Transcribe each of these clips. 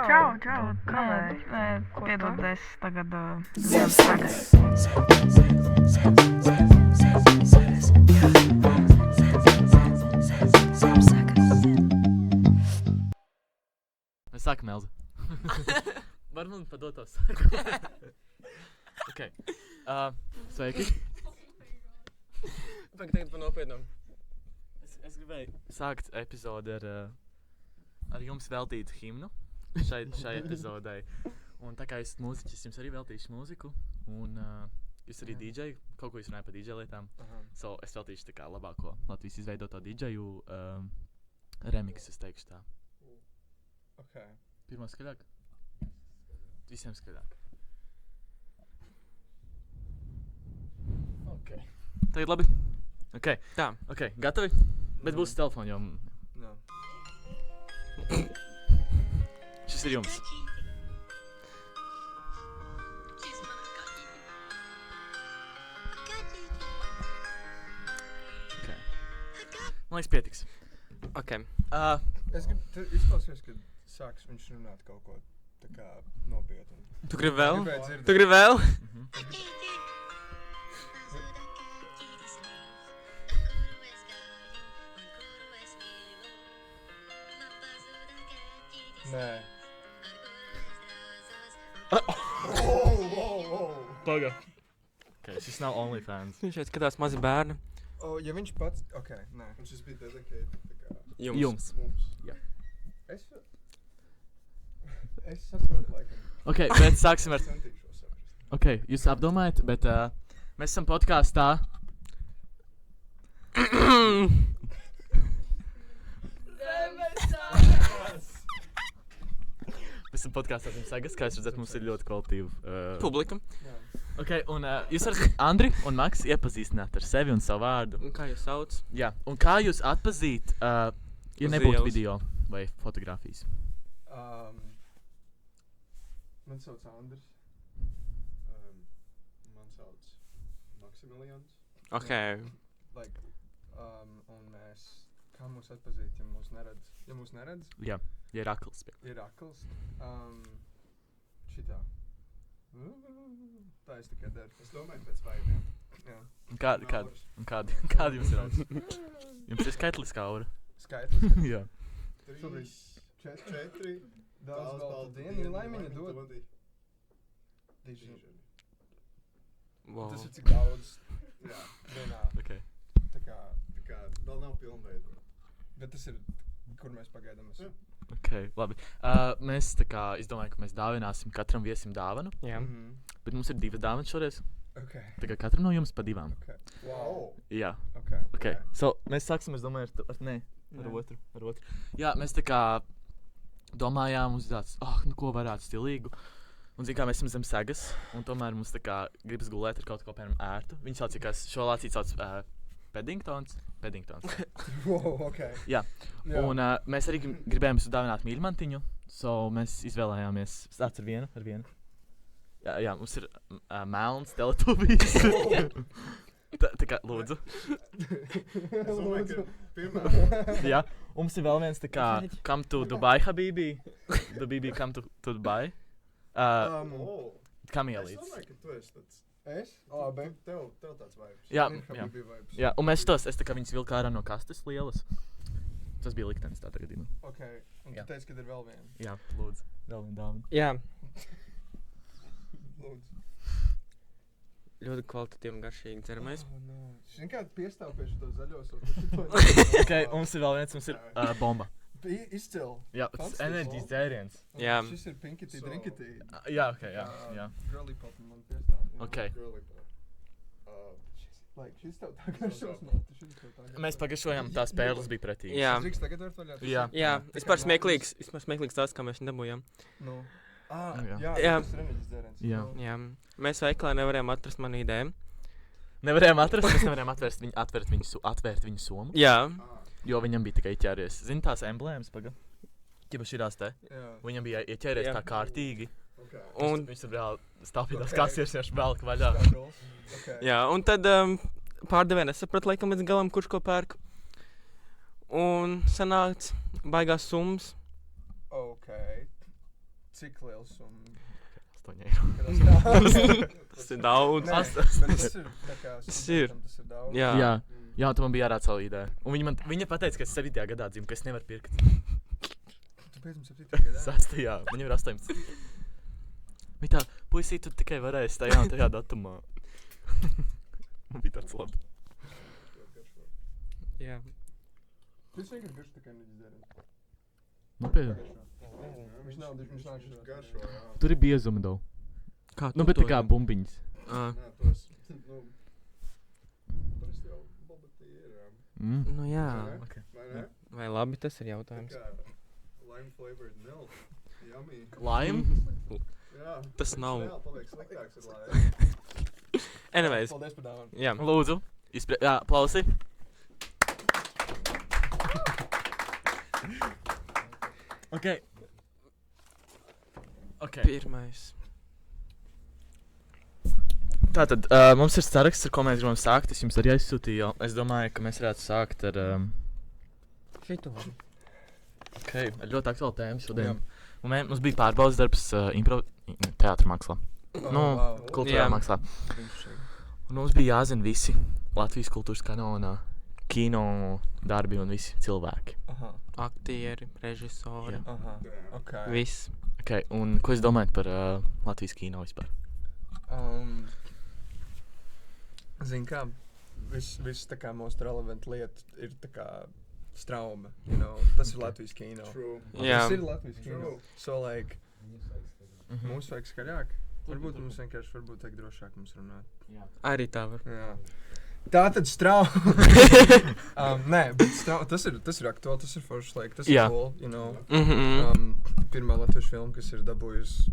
Čau, Kavē. Piedod, es tagad... Mēs sākam, Elza. Var man padot to sāku? Ok. Sveiki. Tagad pa nopietnam. Es gribēju sākt epizodi ar jums veltītu himnu šai epizodei. Un tā kā esat mūziķis, jums arī veltīšu mūziku. Un jūs arī DJ, kaut ko jūs runājat par DJ lietām. So es veltīšu tā kā labāko Latvijas izveidoto DJu remix, es teikšu tā. Ok. Pirmā skaļāk? Visiem skaļāk. Ok. Tagad labi? Ok. Tā. Ok, gatavi? Bet būs telefoni jau. Jā. Šis ir jums. Ok. Man liekas pietiks. Ok. Es gribu, tu izklausies, kad sāks viņš runāt kaut ko tā kā nopietnu. Tu gribi vēl? Gribēju dzirdēt. Tu gribi vēl? Nē. Paga. Ok, šis nav OnlyFans. Viņš šeit skatās mazi bērni. Ja viņš pats, ok, nē. Un šis bija dedicated tā kā Jums. mums. Jā. Es saprotu, laikam. Ok, bet sāksim ar... Centīšos saprast. Ok, jūs apdomājat, bet mēs esam podkāstā. Mēs esam podkāstā Zem Sagas, kā jūs redzat, mums ir ļoti kvalitīva Publika. Jā. Ok, un jūs varat Andri un Maks iepazīstināt ar sevi un savu vārdu. Un kā jūs sauc? Jā, un kā jūs atpazīt, ja Uz nebūtu ielas. video vai fotogrāfijas? Man sauc Andris. Man sauc Maksimilians. Ok. Like, un mēs, kā mūs atpazīt, ja mūs neredz? Ja mūs neredz, Jā, ja ir akls. ir akls. Šitā. Tā es tikai daru. Es domāju pēc vainiem. Jā. Un kādi jums ir ausis? Jums ir skaitliskā aura? Skaitlis. Jā. Šobrīd 4. Daudz baltu dienu, laimiņa dod. Diži. Wow. Tas ir cik daudz. Jā, vienā. Ok. Tā kā, Vēl nav pilnveidota. bet tas ir, kur mēs pagaidām esam. Ok, labi. Mēs tā kā, es domāju, ka mēs dāvināsim katram viesim dāvanu, Jā. bet mums ir 2 dāvanas šoreiz. Ok. Tā kā katram no jums pa 2. Wow. Jā. Ok. Ok. So, mēs sāksim, es domāju, ar otru. Jā, mēs tā kā domājām uz tāds, nu ko varētu stilīgu. Un zin kā, mēs esam Zem Sagas, un tomēr mums tā kā gribas gulēt ar kaut ko, piemēram, ērtu. Viņi sauc, kā šo lācīti sauc Paddingtons. Wow, ok. Jā. Un mēs arī gribējām jūs dāvināt mīļmantiņu, so mēs izvēlējāmies, sāc ar vienu. Jā, mums ir melns teletubijs. Tā kā, lūdzu. Es domāju, ka pirmā. Jā, un mums ir vēl viens tā kā, come to Dubai, Habibi. Habibi, come to Dubai. Es Kamielīts. domāju, ka tu esi tāds. Es? Labi. Tev tāds vibes. Jā, Ir jā. Habibi vibes. Jā, un mēs es tā kā viņas vilku ārā no kastes lielas. Tas bija liktenis tā gadījumā. Ok. Un tu Jā. teici, ka ir vēl viena. Jā, lūdzu. Vēl viena dāvana. Jā. Lūdzu. Ļoti kvalitatīvi un garšīgi dzeramais. No. Šin kā piestāv pie šito zaļo Ok, un mums ir vēl viens, mums ir bomba. Izcil. Jā, tas Fantastiski. enerģijas dzēriens. Jā. Šis ir pinkity, drinkity. Jā, ok, jā. Girly pop man piestāv. Ok. Girly pop. Like, šis tev tā garšos man. Mēs pagašojām, tās pērles bija pretīgas. Jā. Drīkst tagad var vaļā? Jā. Jā. Vispār smieklīgs tās, kā mēs viņu dabūjām. Nu. Jā. Jā, Jā. tas ir enerģijas dzēriens. Jā. Nu. Jā. Mēs veiklā nevarējām atrast manu ideju. Nevarējām atrast, mēs nevarējām atvērt viņu somu, Jā. jo viņam bija tikai ieķēries. Zini tās emblēmas, ķipa širās te? Jā. Viņam bija ieķēries Jā. tā kārtīgi. Okay. Un, Viņš tur reāli stāpīdās Ok. kasieris, viņš velk vaļā. Okay. jā, un tad pārdevēja nesaprata laikam līdz galam, kurš ko pērk. Un sanāca baigās summas. Ok. cik liels un 8 eiro. kas tā? Tas ir daudz. Nē, bet tas ir tā kā Tas ir. studentam tas ir daudz. Jā. Jā. Jā, tu man bija jārāda savu ideju. Un viņa pateica, ka es 7. gadā dzimu, ka es nevaru pirkt. Tu pēc 7. gadā? 6. Man jau ir 18. Viņa tā, puisī, tu tikai varēsi tajā un tajā datumā. Man bija tāds labi. Jā. Tas vienkārši garš tā kā neģis Nopietni. Viņš nav šis. Garšo, jā. Tur ir biezumi daudz. Kā Nu, bet tā kā bumbiņas. Ā, Nē, tos, nu, parasti jau bobatī ir, jā. nu jā. Okay. Vai ne? Vai labi tas ir Tā jautājums? kā lime flavored milk. Yummy. Lime? Jā. Tas nav. Vēl paliek sliktāks ar lime. Anyways, Paldies par dāvanu. jā. Lūdzu. Jā, plausi. Ok. Ok. Pirmais. Tātad mums ir saraksts, ar ko mēs gribam sākt. Es jums arī aizsūtīju jau. Es domāju, ka mēs varētu sākt ar... Šito. Ok, ar ļoti aktuālu tēmu šodien. Jā. Un mums bija pārbaudas darbs teātra mākslā. Nu, kultūrā Jā. mākslā. Un mums bija jāzina visi Latvijas kultūras kanona, kino darbi un visi cilvēki. Aha, Aktieri, režisori. Jā. aha, ok. Viss. Ok, un ko jūs domājat par Latvijas kino vispār? Zin kā, viss tā kā most relevant lieta ir tā kā strauma, you know, tas ir Latvijas kino. True. Jā. Tas ir Latvijas kino. True. So, like, Mhm. mums vajag skaļāk. Varbūt mums vienkārši varbūt vajag drošāk mums runāt. Arī tā var. Jā. Tā tad strauma. Nē, bet tas ir aktuāli, tas ir foršs, like, tas ir Jā. cool, you know. Mhm. Pirmā latviešu filma, kas ir dabūjusi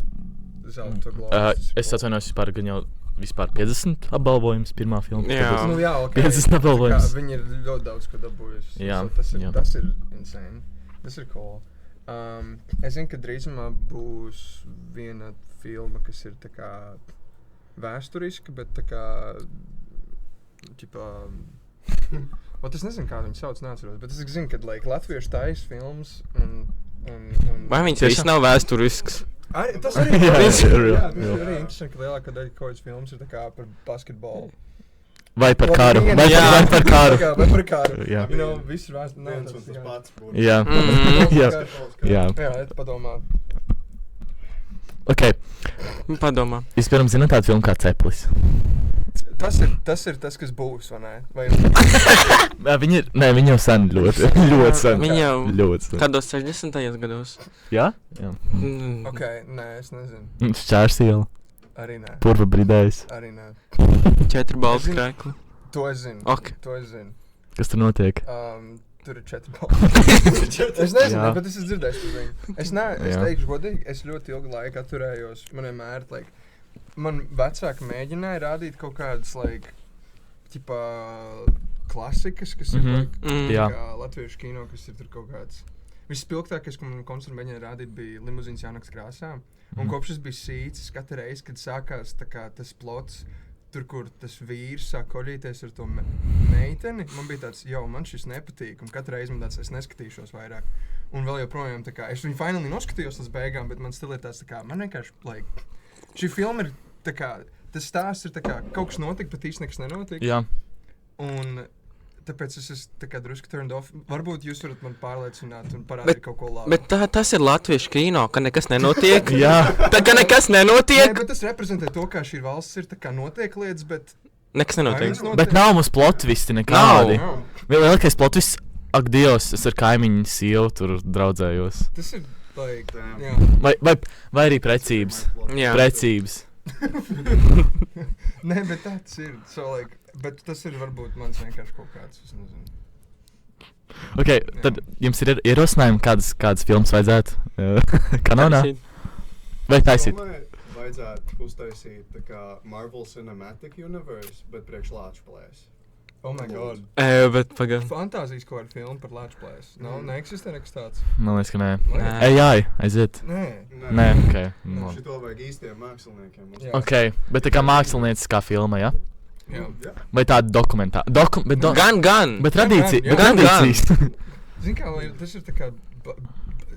zelta globu. Es atvainojos vispār, gan jau vispār 50 apbalvojums pirmā filma. Jā. Nu, jā, ok. 50 apbalvojums. Tā kā Viņi ir ļoti daudz ko dabūjuši. Jā, So, jā. tas ir insane. Tas ir cool. Es zinu, ka drīzumā būs viena filma, kas ir tā kā vēsturiska, bet tā kā ķipā... Ot, es nezinu, kā viņi sauc, neatceros, bet es zinu, ka like, latviešu taisa filmas un Vai viņas viss nav vēsturisks? Arī, tas arī Jā, jā, jā, jā. tas ir arī interesanti, ka lielākā daļa kaut kādas filmas ir tā kā par basketbolu. Vai par karu? Viena- Vai Jā. par karu? Vai par karu. Jā. You know, viss ir vēsturi. Viens un tas pats būtu. Jā. Mhm. Jā. Jā. Jā, et padomā. Ok, Padomā. vispirms zināt tādu filmu kā Ceplis. Tas ir tas, kas būs, vai ne? Vai Viņi jau sen ļoti, ļoti sen. Viņi jau Ļoti sen. kādos 60. gados. Jā? Jā. Ok, nē, es nezinu. Šķērsiela, Arī nē. purva bridējs. Arī nē. 4 balvas Es zinu. krēkli. To es zinu. Ok. To es zinu. Kas tur notiek? Tur ir 4 balvas. Es nezinu, Jā. bet es esmu dzirdējis par viņu. Es Jā. teikšu godīgi, es ļoti ilgu laiku atturējos. Man vienmēr, like, man vecāki mēģināja rādīt kaut kādas, like, ķipā klasikas, kas ir, Mhm. like, Jā. kā latviešu kino, kas ir tur kaut kāds. Vispilgtākais, ko man koncertu mēģināja rādīt, bija Limuzīnas Jānaks krāsā. Un Mhm. kopš es biju sīcis, katru reizi, kad sākās tā kā tas plots, tur, kur tas vīrs sāk koļīties ar to meiteni, man bija tāds, jo, man šis nepatīk, un katru reizi man tāds, es neskatīšos vairāk. Un vēl joprojām, tā kā, es viņu finally noskatījos līdz beigām, bet man stil ir tāds, tā kā, man vienkārši, like, šī filma ir, tā kā, tas stāsts ir tā kā, kaut kas notika, bet īsti nekas nenotika. Jā. Un tāpēc es esmu tā kā drusku turned off. Varbūt jūs varat man pārliecināt un parādīt Bet- kaut ko labu. Bet tas ir latviešu kino, ka nekas nenotiek. Jā. Tā kā nekas Nē, nenotiek. bet tas reprezentē to, kā šī valsts ir, tā kā notiek lietas, bet... Nekas Vai nenotiek. viens notiek? Bet nav mums plotvisti nekādi. Nav. Lielākais plotvists, ak, Dievs, es ar kaimiņu sievu tur draudzējos. Tas ir, like, Damn. jā. Vai arī precības. Jā. Precības. Nē, bet tāds ir. So, like, bet tas ir varbūt mans vienkārši kaut kāds, es nezinu. Ok, tad jums ir ierosinājumi, kādas filmas vajadzētu kanonā? Vai taisīt? Domāju, vajadzētu uztaisīt tā kā Marvel Cinematic Universe, bet priekš Lāčplēs. Oh my god. Bet pagaidi. Fantāzijas kaut kāda filma par Lāčplēs. Nav, neeksistē nekas tāds. Man liekas, ka nē. Nē. AI, aiziet. Nē. Nē, ok. no. Šito vajag īstiem māksliniekiem. Jā. Ok, bet tā kā mākslinieciskā filma, ja? Jā. Jā. Vai tāda dokumentāla? Gan. Bet tradīcija. Jā, Bet gan. tradīcijas. Zini kā, lai tas ir tā kā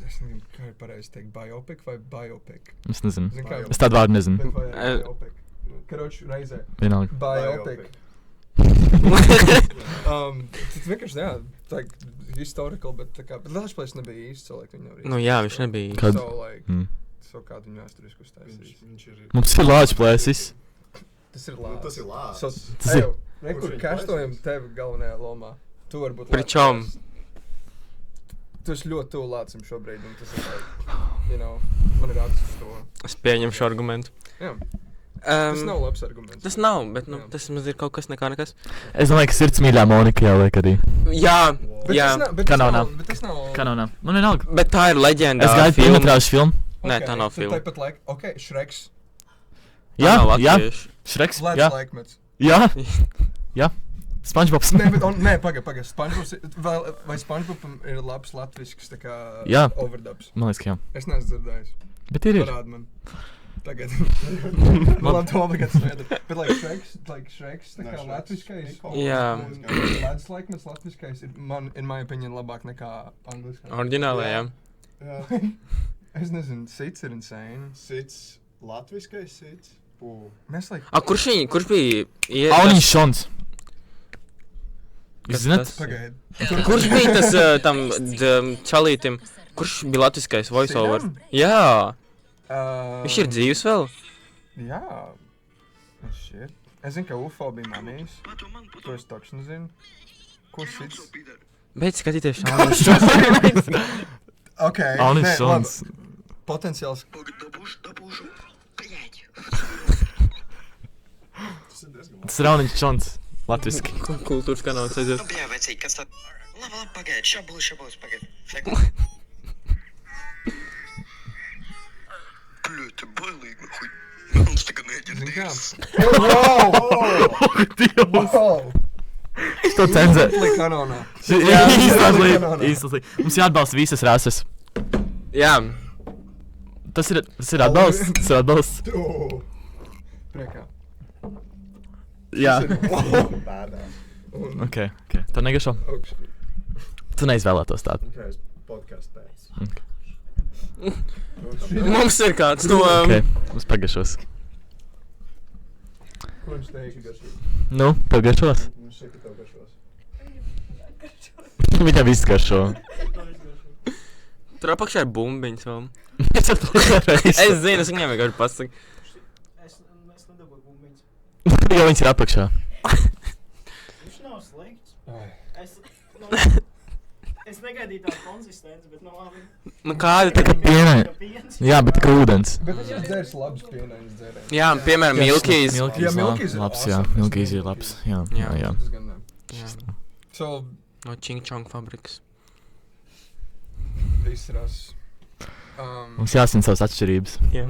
Es nezinu, kā ir pareizi teikt, biopic vai biopic. Es nezinu. Zini, kā Es tādu vārdu nezinu. Bet vai Eh. biopic? Karoči, reizē. Vienalga. Biopic. Tas vienkārši, jā, tā historical, bet tā kā, bet Lāča plēs nebija īsti, so, like, viņi nevar Nu jā, viņš nebija. Kad? So, like, Mm. so kādu viņu vēsturisku uztaisīs. Viņš ir... Mums ir Lāča plēsis. Tas ir Nu, Lāča. tas ir lācis. So, Tas ir- ejo, rekur, Kurš ir kastojam plēsis? tevi galvenajā lomā. Tu varbūt Pričom? Lāča plēsis. Tu esi ļoti tuvu Lācim šobrīd, un tas ir, like, you know, man ir acis uz to. Es pieņemu šo argumentu. Jā, tas nav labs arguments. Tas nav, bet nu, Jā. tas maz ir kaut kas nekā nekas. Es domāju, ka sirds mīļā Monika jau liek arī. Jā, Bet jā. tas nav, bet Kā tas nav, nav, nav? bet tas nav. Kā nav? Man vienalga. Bet tā ir leģenda. Es gaidu filmas filmu. Nē, tā nav tad filma. Tāpat laika, ok, Shreks. Jā, jā. latviešu. Šreks. Ledus Jā. laikmets. Jā. Jā. SpongeBobs. Nē, bet, pagaid. SpongeBobs, vai SpongeBobam ir labs latvisks, tā kā Jā. overdubs? Man liekas, ka jā. Es neesmu dzirdējis. Bet ir. Parādi man. Tagad. Man labi, to obligāti svētā. Bet, Shreks, tā kā latviskais. Jā. Ledus laikmets latviskais ir, in my opinion, labāk nekā angliskais. Oriģinālajā. Jā. Es nezinu, Sits ir insane. Sits, latviskais sits. Pū. Mēs, like, Kurš bija? Auniņš Šons. Jūs Kas zināt? tas? pagaid. Kurš bija tas tam čalītim? Kurš bija latviskais voiceover? Sidam? Jā. Uh, Viņš ir dzīvs vēl? Jā. Shit. Es zinu, ka UFO bija manījis. To es taču nezinu. Ko Sits? Beidz skatīties šādi. Ok. Auniņš nē, Šons. labi. Potenciāls. Tas ir diezgan Tas ir Auniņš Šons. Latviski. Kultūras kanāls aiziet. Nu, bļā, vecīgi, kas tad? Labi, pagaid, šabūs, pagaid. Sekundu. Bļā, te bailīgi, nahuj. Mums tagad Zini kā? neģerdīs. Wow! Dievs. Wow! To cenzē. Liek kanonā. Īstenībā. Mums jāatbalsta visas rases. Jā. Tas ir atbalsts. Tas ir atbalsts. Tu! Priekā. Jā. Badass. Ok. Tā negašo. Augšā. Tu neizvēlētos tādu. Ok, es podcast pēc. Ok. Mums ir kāds no... Ok. Mums pagašos. Ko viņš teica? Garšīgi. Nu, pagašos. Viņš saka, tev garšos. Viņam viss garšo. Tur apakšā ir bumbiņas vēl. Es ar to reizi. Es zinu, es viņam vienkārši pasaku. Es nedabūju bumbiņas. Jo viņas ir apakšā. Viņš nav slikts. Es negaidīju tādu konsistenci, bet no labi. Nu kāda tā kā... Pienai. Piens. Jā, bet kā ūdens. Bet es esmu dzēris labus pienaņas dzērējumus. Jā, piemēram, Milkīs. Jā, Milkīs ir labs, jā. awesome. Milkīs ir labs. Jā. Tas gan ne. Jā. So, No Ching Chong fabrikas. viss rases. Mums jāsina savas atšķirības. Jā.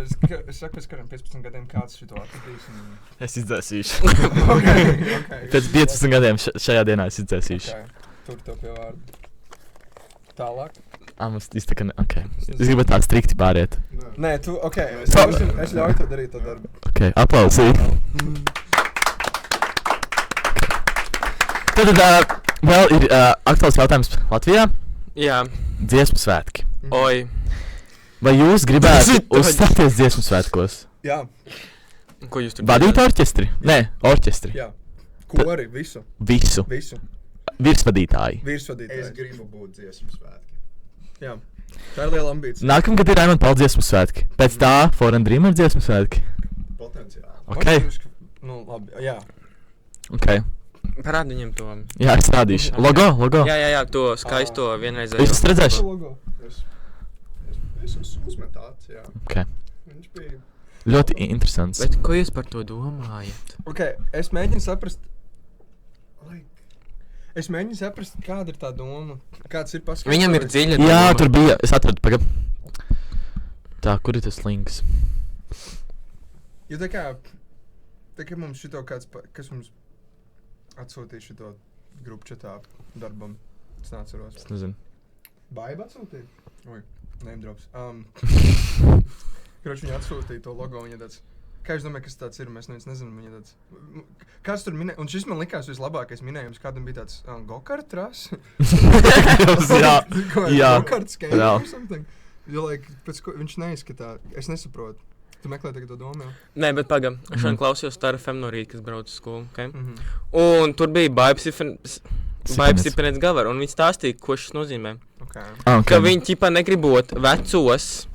Es saku, pēc kādiem 15 gadiem kāds šito atradīs. Un... Es izdzēsīšu. ok. Pēc 15 gadiem šajā dienā es izdzēsīšu. Okay. Tur to pie vārdu. Tālāk. Mums iztaka ne... Ok. Es gribu tā strikti pāriet. Nē. Nē, tu, ok. Tā- Es ļauju tev darīt to darbu. Ok, aplausīt. Tad vēl ir aktuāls jautājums Latvijā. Jā. Dziesmu svētki. Oi. Vai jūs gribētu Tas ir uzstāties dziesmu svētkos? Jā, Ko jūs tur Vadīt orķestri? Nē, orķestri. jā. Kori, visu. Visu. Virsvadītāji. Es Virsvadītājs. gribu būt dziesmu svētki. Jā. Tā ir liela ambīcija. Nākamgad ir Raimond Pauls dziesmu svētki. Pēc tā Foreign Dream ir dziesmu svētki. Potenciāli. Ok. Nu, labi, jā. Ok. Parādi viņam to. Jā, es rādīšu. Logo? Jā, to skaisto vienreizējo. Jūs esat redzējuši? Logo. Es uzmetāts, jā. Ok. Viņš bija... Ļoti interesants. Bet ko jūs par to domājat? Ok, es mēģinu saprast, Like, kāda ir tā doma. Kāds ir paskatījums. Viņam ir dziļa Jā, doma. tur bija. Es atradu, pagad. Tā, kur ir tas links? Jo tā kā mums šito kāds, kas mums atsūtīja šito grupu čatā darbam. Es neatceros. Es nezinu. Baiba atsūtīja? Oi, name drops. Kurš viņa atsūtīja to logo, viņa tāds, Kā jūs domājat, kas tāds ir? Mēs nezinām, viņa tāds. Kāds tur minēja? Un šis man likās vislabākais minējums. Kādam bija tāds go-kart trās? Jā. Jā. Go-kart skate Jā. or something. Jo, pēc ko viņš neizskatā. Es nesaprotu. Tu meklē tagad to domu jau? Nē, bet pagam. Es šodien klausījos Star FM no rīta, kas brauc uz skolu. Okay? Mhm. Un tur bija Baibs Sipenets Gavar, un viņi stāstīja, ko šis nozīmē. Okay. Ka viņi ķipā negribot vecos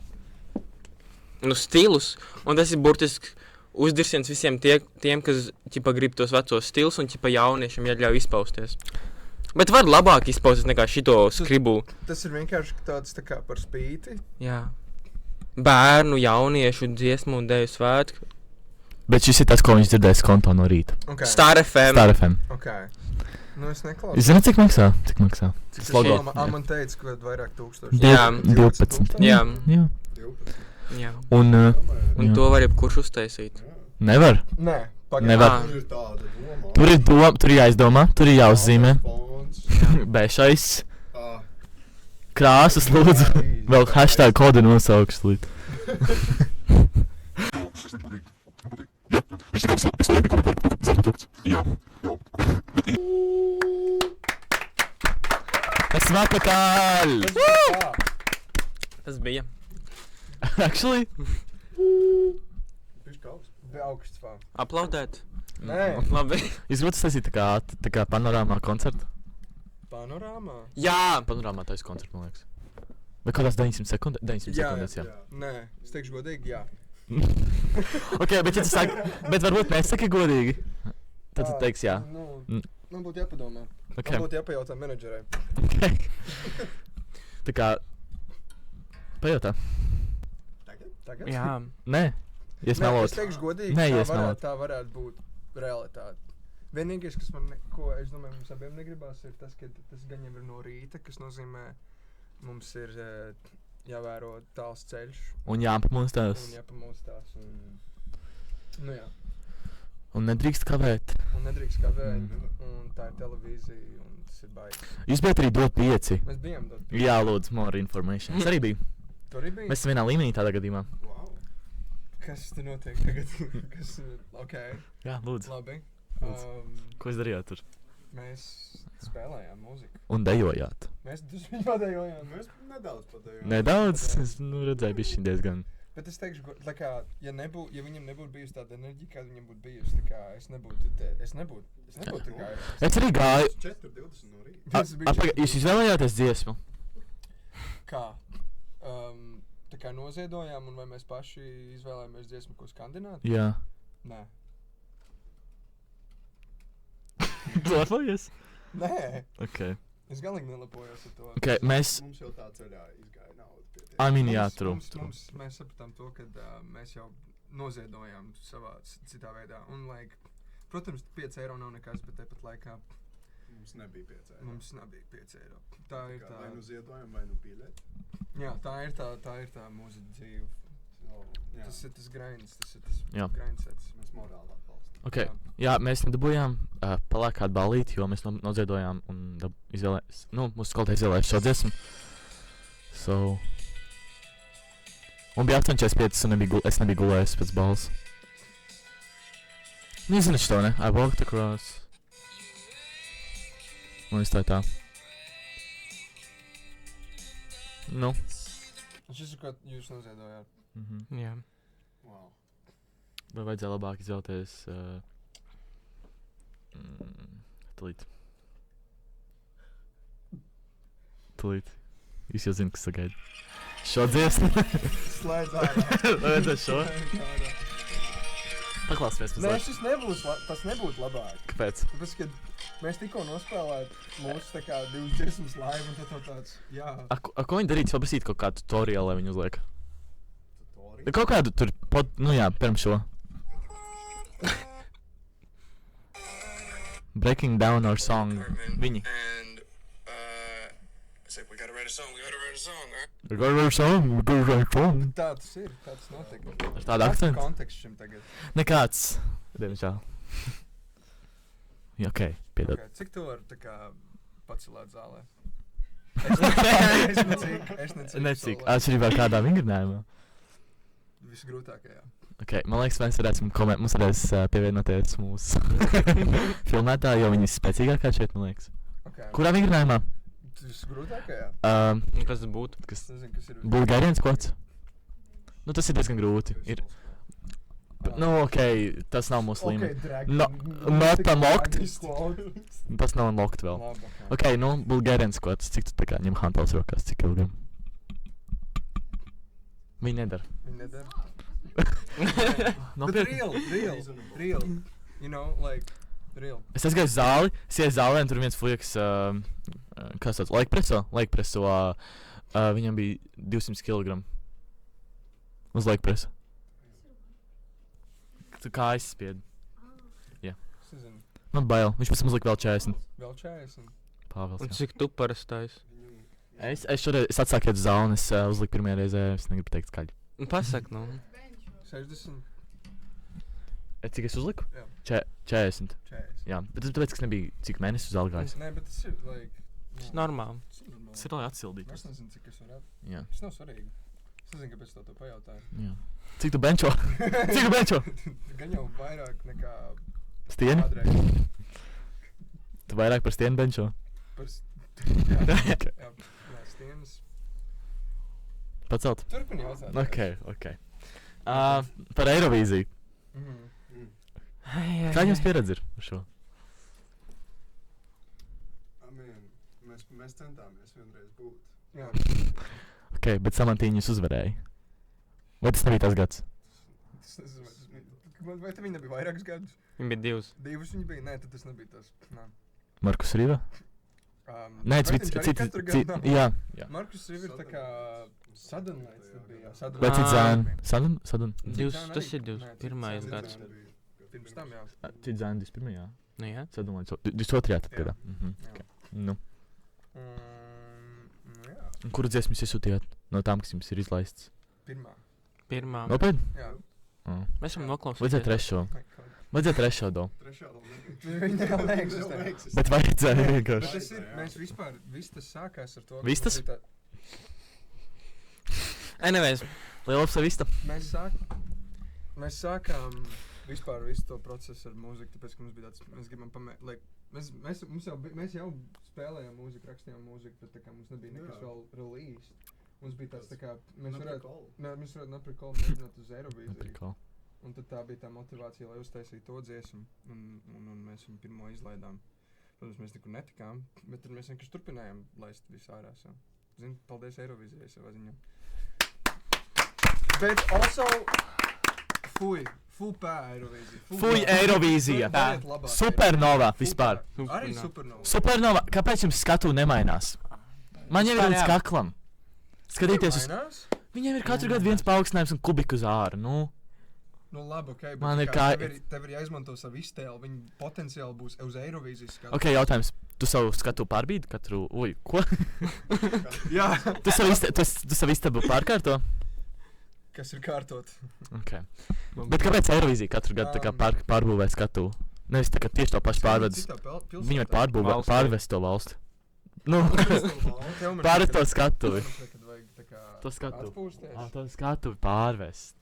stilus, un tas ir burtiski uzdirsiens visiem tiem, kas ķipā grib tos vecos stilus, un ķipā jauniešiem jāļauj izpausties. Bet var labāk izpausties nekā šito skribu. Tas ir vienkārši tāds tā kā par spīti. Jā. Bērnu, jauniešu dziesmu un deju svētku. Bet šis ir tas, ko viņš dzirdēs konto no rīta. Okay. Star FM. Star FM. Okay. Nu, es neklausu. Jūs zināt, cik maksā? Cik maksā? Cik logo? Man teica, ka vairāk tūkstoši. Jā. 12. Jā. Jā. 12. Jā. Un Un jā. to var jebkurš uztaisīt. Nevar. Nē, Nevar. Tur ir tāda doma. Tur ir doma, tur ir jāizdomā, tur ir jāuzzīmē. Fons. Bēšais. Ah, Krāsas, lūdzu. Vēl hashtag kodu nosaukšu līdz. Tas vakar! Tas bija. Actually? Viņš kaut. Bija augsts fā. Aplaudēt. Nē. Labi. Jūs gribētu sasīt tā kā panorāmā koncertu? Panorāmā? Jā. Panorāmā taisa koncertu, man liekas. Vai kādās 900 sekundes? 900 sekundes, jā. Nē, es teikšu godīgi, jā. Ok, bet ja tu saki, bet varbūt nesaki godīgi. Tad tu teiksi jā. Nu, Mm. man būtu jāpadomā. Ok. Man būtu jāpajautā menedžerai. Tā kā... Pajautā. Tagad? Jā. Nē. Ja es Nē, es melotu. teikšu godīgi, Nē, ja es melotu. tā varētu būt realitāte. Vienīgais, kas man, ko es domāju, mums abiem negribās, ir tas, ka tas gan jau ir no rīta, kas nozīmē, mums ir jāvēro tāls ceļš Un jāpamostās. un jāpamostās. Nu jā, Un nedrīkst kavēt. un nedrīkst kavēt, un tā ir televīzija, un tas ir baigs. Jūs bijat arī dot 5. Mēs bijām dot. Jā, lūdzu, more information. Es arī biju. Tu arī biji? Mēs esam vienā līmenī tādā gadījumā. Wow. Kas te notiek tagad? Kas, ok, Jā, lūdzu. labi. Ko jūs darījāt tur? Mēs spēlējām mūziku. Un dejojāt. Mēs viņu padējojām. Mēs nedaudz patējām. Nedaudz? Es redzēju bišķiņ diezgan. Bet es teikšu, tā kā, ja viņam nebūtu bijusi tāda enerģija, kāda viņam būtu bijusi, tā kā es nebūtu tā kā Es arī gāju. 4:20 no rīta. Tas bija Jūs izvēlējāties dziesmu? kā, tā kā noziedojām, un vai mēs paši izvēlējāmies dziesmu, ko skandināt? Jā. Nē. Lepojies? Nē, Ok. es galīgi nelepojos ar to. Ok, mēs... Mums jau tā ceļā izgāja nauda pie tiem. I mean, jā, Mums- true. Mēs sapratām to, ka mēs jau noziedojām savā citā veidā. Un, protams, 5 eiro nav nekas, bet tāpat laikā Mums nebija 5 eiro. mums nebija 5 eiro. Tā ir tā. Vai nu ziedojam, vai nu biļeti. Jā, tā ir tā mūsu dzīve. Jā. Tas ir tas grains, tas ir tas Jā. grainsets. Mēs morāli atbalstam. Ok, jā, mēs nedabūjām palāk kādu balīti, jo mēs noziedojām un mūsu skolotājs izvēlējās šo dziesmu. So... Un bija 8:45 un es nebiju gulējis pēc balvas. Nu, zini šo, ne? I walked across. Un es tā. Nu. Šis ir, ko jūs noziedojāt. Jā. Wow. Vai vajadzēja labāk izvēlēties... Tūlīt. Jūs jau zināt, kas sagaida. Šo dziesmu. Slēdz ārā. Vai vajadzēja šo? Slēdz ārā. Paklāsimies Nē, mazliet. tas nebūtu labāk. Kāpēc? Tāpēc, ka mēs tikko nospēlējām mūsu tā kā 2 dziesmas live, un tad tāds, jā. Ko viņi darītu? Paprasīt kaut kādu tutoriālu, lai viņi uzliek. Tutori. Kaut kādu tur, nu jā, pirms šo. Breaking down our song. Viņi. And I said, we gotta write a song, right? We gotta write a song. Tā tas ir, tā tas notiek. Ar tādu akcentu? Konteksts šim tagad. Nekāds. Diemžēl. Jā, ok, piedod. Okay. Cik tu vari tā kā pacelēt zālē? Es necīk. Necik. Atšķirībā kādā vingrinājumā. Visgrūtākajā. Okay, man liekas, mēs varēsim mums varēs pievienoties mūsu filmētā, jo viņi ir spēcīgākā šeit, man liekas. Okay. Kurā vingrinājumā? Tas ir grūtākajā. Kas tas būtu? Kas? Es nezinu, kas ir. Bulgāriens kods? Nu, tas ir diezgan grūti. Ir. Nu, tas nav mūsu līmenī. No, not unlocked. Tas nav unlocked vēl. Labi, Okay, nu, Bulgāriens kods. Cik tu tā kā ņem handels rokās, cik ilgam? Viņi nedara. Viņi nedara. Nopietni. But real. You know, like, real. Es aizgāju uz zāli, es ienāku zālē, un tur viens flieks, kas tāds, laikpreso, viņam bija 200 kg. Uz laikpresa. Tu kā aizspied. Es nezinu. Man bail, viņš pēc tam uzlika vēl 40. Vēl 40. Pāvils, Un jā. cik tu parastais? Es šodien atsāku iet uz zāli, un es uzliku pirmajā reizē, es negribu teikt skaļi. Pasak, nu. 60. Cik es uzliku? Jā. 40. 40. Jā, bet tas tāpēc, ka es nebiju cik mēnesi uz zāli gājis. Nē, bet tas ir, like... Tas ir normāli. Tas ir lai atsildīt. Es nezinu, cik es varētu. Jā. Tas nav svarīgi. Es nezinu, kāpēc to pajautāju. Jā. Cik tu benčo? Cik tu benčo? Gan jau vairāk nekā... Stieni? kādreiz. Tu vairāk par stieni benčo? Jā, stienas. Pacelt? Turpini jautāt. Ok. Par Eirovīziju. Kā jums pieredze ir ar šo? Mēs centāmies vienreiz būt. Jā. Ok, bet Samantīņus uzvarēja. Vai tas nebija tas gads? Tas nezinu, vai te viņi nebija vairākus gadus? Viņi bija 2. 2 viņi bija? Nē, tad tas nebija tas. Nē. Markus Riva? Nē, Vai viņš arī katru gadu nav? Jā. Markus Riva ir tā kā Suddenlights tad bija. Vai Ah. Cidzēn? Sadun? Tas ir 21. gads. Pirms tam, jā. Cidzēn 21. Jā. Nu, jā. Sadun 22. tad gadā. Jā. Nu. Jā. Un kuru dziesmu jūs izsūtījāt no tām, kas jums ir izlaists? Pirmā. Nopietni? Jā. Mēs varam noklausīties. Vajadzēja trešo. Vajadzēja trešo do. Trešā vēl nebija. Viņa vēl neeksistē. Bet vajadzēja Bet vienkārši. tas ir, mēs vispār, viss tas sākās ar to. Viss tas? mums bija Anyways, Liela apsavista. Mēs sākām vispār visu to procesu ar mūziku, tāpēc, ka mums bija tāds, mēs gribam like, mēs jau spēlējām mūziku, rakstījām mūziku, bet tā kā mums nebija nekas vēl released. Mums bija tāds tā kā, mēs varētu naprikolu mēģināt uz Eirovīziju. Un tad tā bija tā motivācija, lai uztaisītu to dziesmu, un mēs viņu pirmo izlaidām. Protams, mēs nekur netikām, bet tad mēs vienkārši turpinājām laist visu ārā. Zini, paldies Eirovīzijai savā ziņā. Bet also, fuj pā Eirovīzija. Fuj Eirovīzija. Variet labāk Supernova Eirovīzija. vispār. Arī Supernova. Supernova, kāpēc jums skatu nemainās? Man jau ir Vispār līdz jā. kaklam. Skatīties uz... Mainās? Viņiem ir katru gadu viens paaugstinājums un kubiku uz āru, nu. Nu labi, ok, bet Man ir tev ir jāizmanto savu iztēli, viņi potenciāli būs uz Eirovīzijas skatu. Ok, jautājums. Tu savu skatu pārbīdi katru... Uj, ko? Jā. Tu savu istabu pārkārto? Kas ir kārtot? Ok. Bet kāpēc Eirovīzija katru gadu tā kā pārbūvē skatu? Nevis tā kā tieši to pašu pārvedus. Viņi var pārbūvēt, Valstī. pārvest to valsti. Nu, pārvest to skatuvi. To skatu. Atpūsties. To skatu pārvest.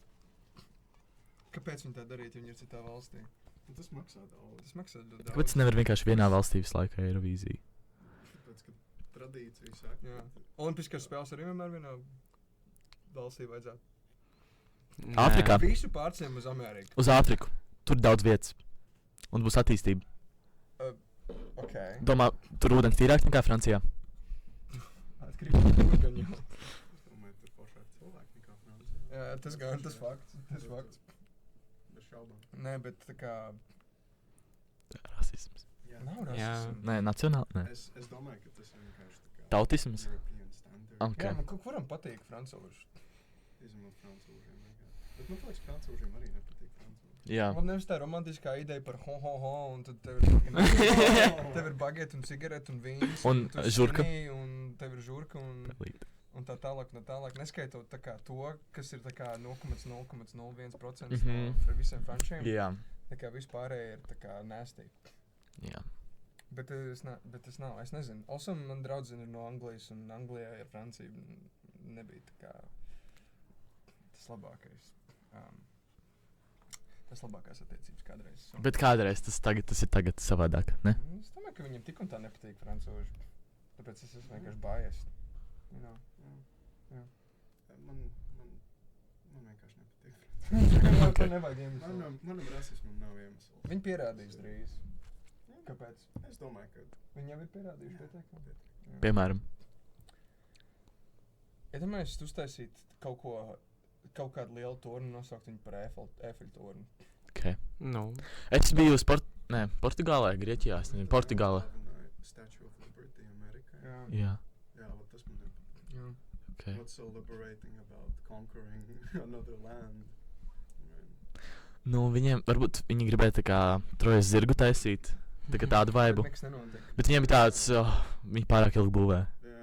Kāpēc viņi tā darītu, ja viņi ir citā valstī? Tas maksā daudz. Tas maksā ļoti daudz. Kāpēc nevar vienkārši vienā valstī visu laiku Eirovīzija? Tāpēc, ka tradīcija saka. Jā. Olimpiskās spēles arī vienmēr vienā valstī vajadzētu. Āfrikā. Visu pārcēm uz Ameriku. Uz Āfriku. Tur daudz vietas. Un būs attīstība. Ok. Domā, tur ūdens tīrāk nekā Francijā. Atkrīt gan jau. Es domāju, tur pašāk cilvēki nekā Francijā. Jā, tas fakts. Bez šaubām. Nē, bet tā kā... Rasisms. Jā. Nav Jā. rasisms. Nē, nacionāli. Nē. Es domāju, ka tas ir vienkārši tā kā... Tautisms. European standard. Ok. Jā, man kuram patīk francūži? Izņemot francūžiem vienkārši. Bet man liekas, francūžiem arī nepatīk francūži. Jā. Man nevis tā romantiskā ideja par ho, un tad tev ir bageti un cigareti un vīns. Un tu esi žurka. skinny, Un tev ir žurka un tā tālāk, neskaitot tā kā to, kas ir tā kā 0,001% no visiem frančiem. Jā. Tā kā vispārēji ir tā kā nasty. Jā. Bet tas nav, es nezinu. Also, man draudzene ir no Anglijas, un Anglijā ar Franciju nebija tā kā tas labākais. Tas labākās attiecības kādreiz. Bet kādreiz tas ir tagad savādāk, ne? Es domāju, ka viņiem tik un tā nepatīk francūži. Tāpēc es esmu vienkārši biased. You know. Man vienkārši nepatīk. Tā nevajag iemeslu. Manam rasismam nav iemesls. Viņi pierādīs drīz. Kāpēc? Es domāju, ka Viņi jau ir pierādījuši pietiekami. Piemēram. Iedomājieties, tu uztaisīt kaut kādu lielu torni, nosaukt viņu par Eiffel torni. Okay. Nu, Es biju uz Portugālē, Grieķijā, es nezinu, Portugālē. Statue of Liberty Amerikā. Jā. Jā, Jā, vat tas man nepatīk. Jā. okay. What's so liberating about conquering another land? Nu, varbūt viņi gribēja tā kā Trojas zirgu taisīt, tā kā tādu vaibu. Bet nekas nenotiek. Bet viņiem bija tāds, viņi pārāk ilgi būvē. Jā,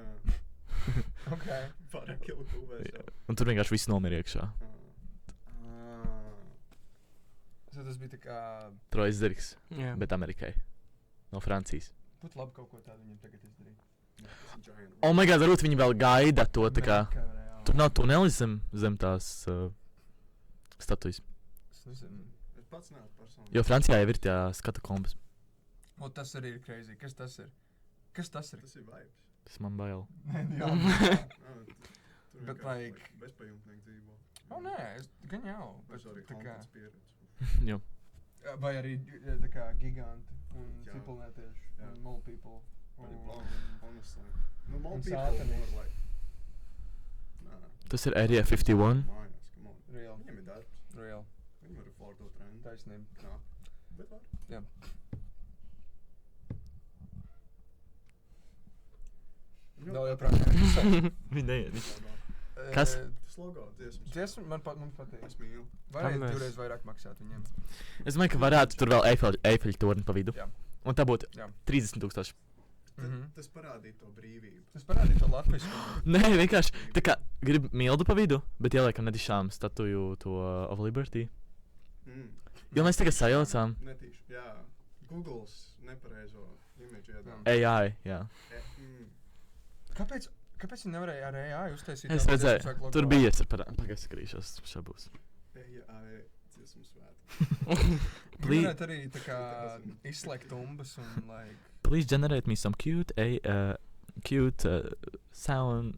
Ok. pārāk ilgi būvēs jau. Un tur vienkārši viss nomira iekšā. So tas bija tā kā... Trojas zirgs, jā. bet Amerikai. No Francijas. Būtu labi kaut ko tādu viņiem tagad izdarīt. Oh my god, varbūt viņi vēl gaida to, tā kā... reāli. Tur nav tunelis zem tās statujas. Es nezinu. Es pats neesmu personīgi. Jo Francijā jau ir tā skatu kombas. O, tas arī ir crazy. Kas tas ir? Kas tas ir? Tas ir vibes. Tas man bail. Nē, jā. Tur Bet, like- bezpajumtnieki dzīvo. O, nē, gan jau. Tas arī tā kā... kontakts pieredze. Jo. Vai arī tā kā giganti un Jā. cipelnietieši Jā. un mole people. Arī un- blonde, honestly. Nu, Un more people, sātani. more like... Nā, Tas ir Area 51. mājās, come on. Real. Viņiem ir darbs. Real. Viņi var affordot trendu. Taisnība. Nā, bet var. Jā. Nu, Vēl joprojām. Viņi neiet. logo. Kas? Tas logo, dziesmas. Dziesma man patīk. Es mīlu. Varētu mēs- divreiz vairāk maksāt viņiem. Es domāju, ka varētu tur vēl Eifeļa torni pa vidu. Jā. Un tā būtu Jā. 30,000. Mhm. Tas parādīja to brīvību. Tas parādīja to latviešu. Nē, vienkārši tā kā grib mildu pa vidu, bet ieliekam netišām statuju to of Liberty. Mm. Jo mēs tagad sajaucām Netīši, jā. Googles nepareizo imidžu iedod. AI, jā. Kāpēc viņi nevarēja ar AI uztaisīt? Es tādu redzēju, dziesmu sāk tur logo? bija, es ar parādu. Pagaid, skatīšos, šā būs. AI dziesmu svētku. Viņi Please- varētu arī tā kā izslēgt tumbas un, like... Please generate me some cute sound,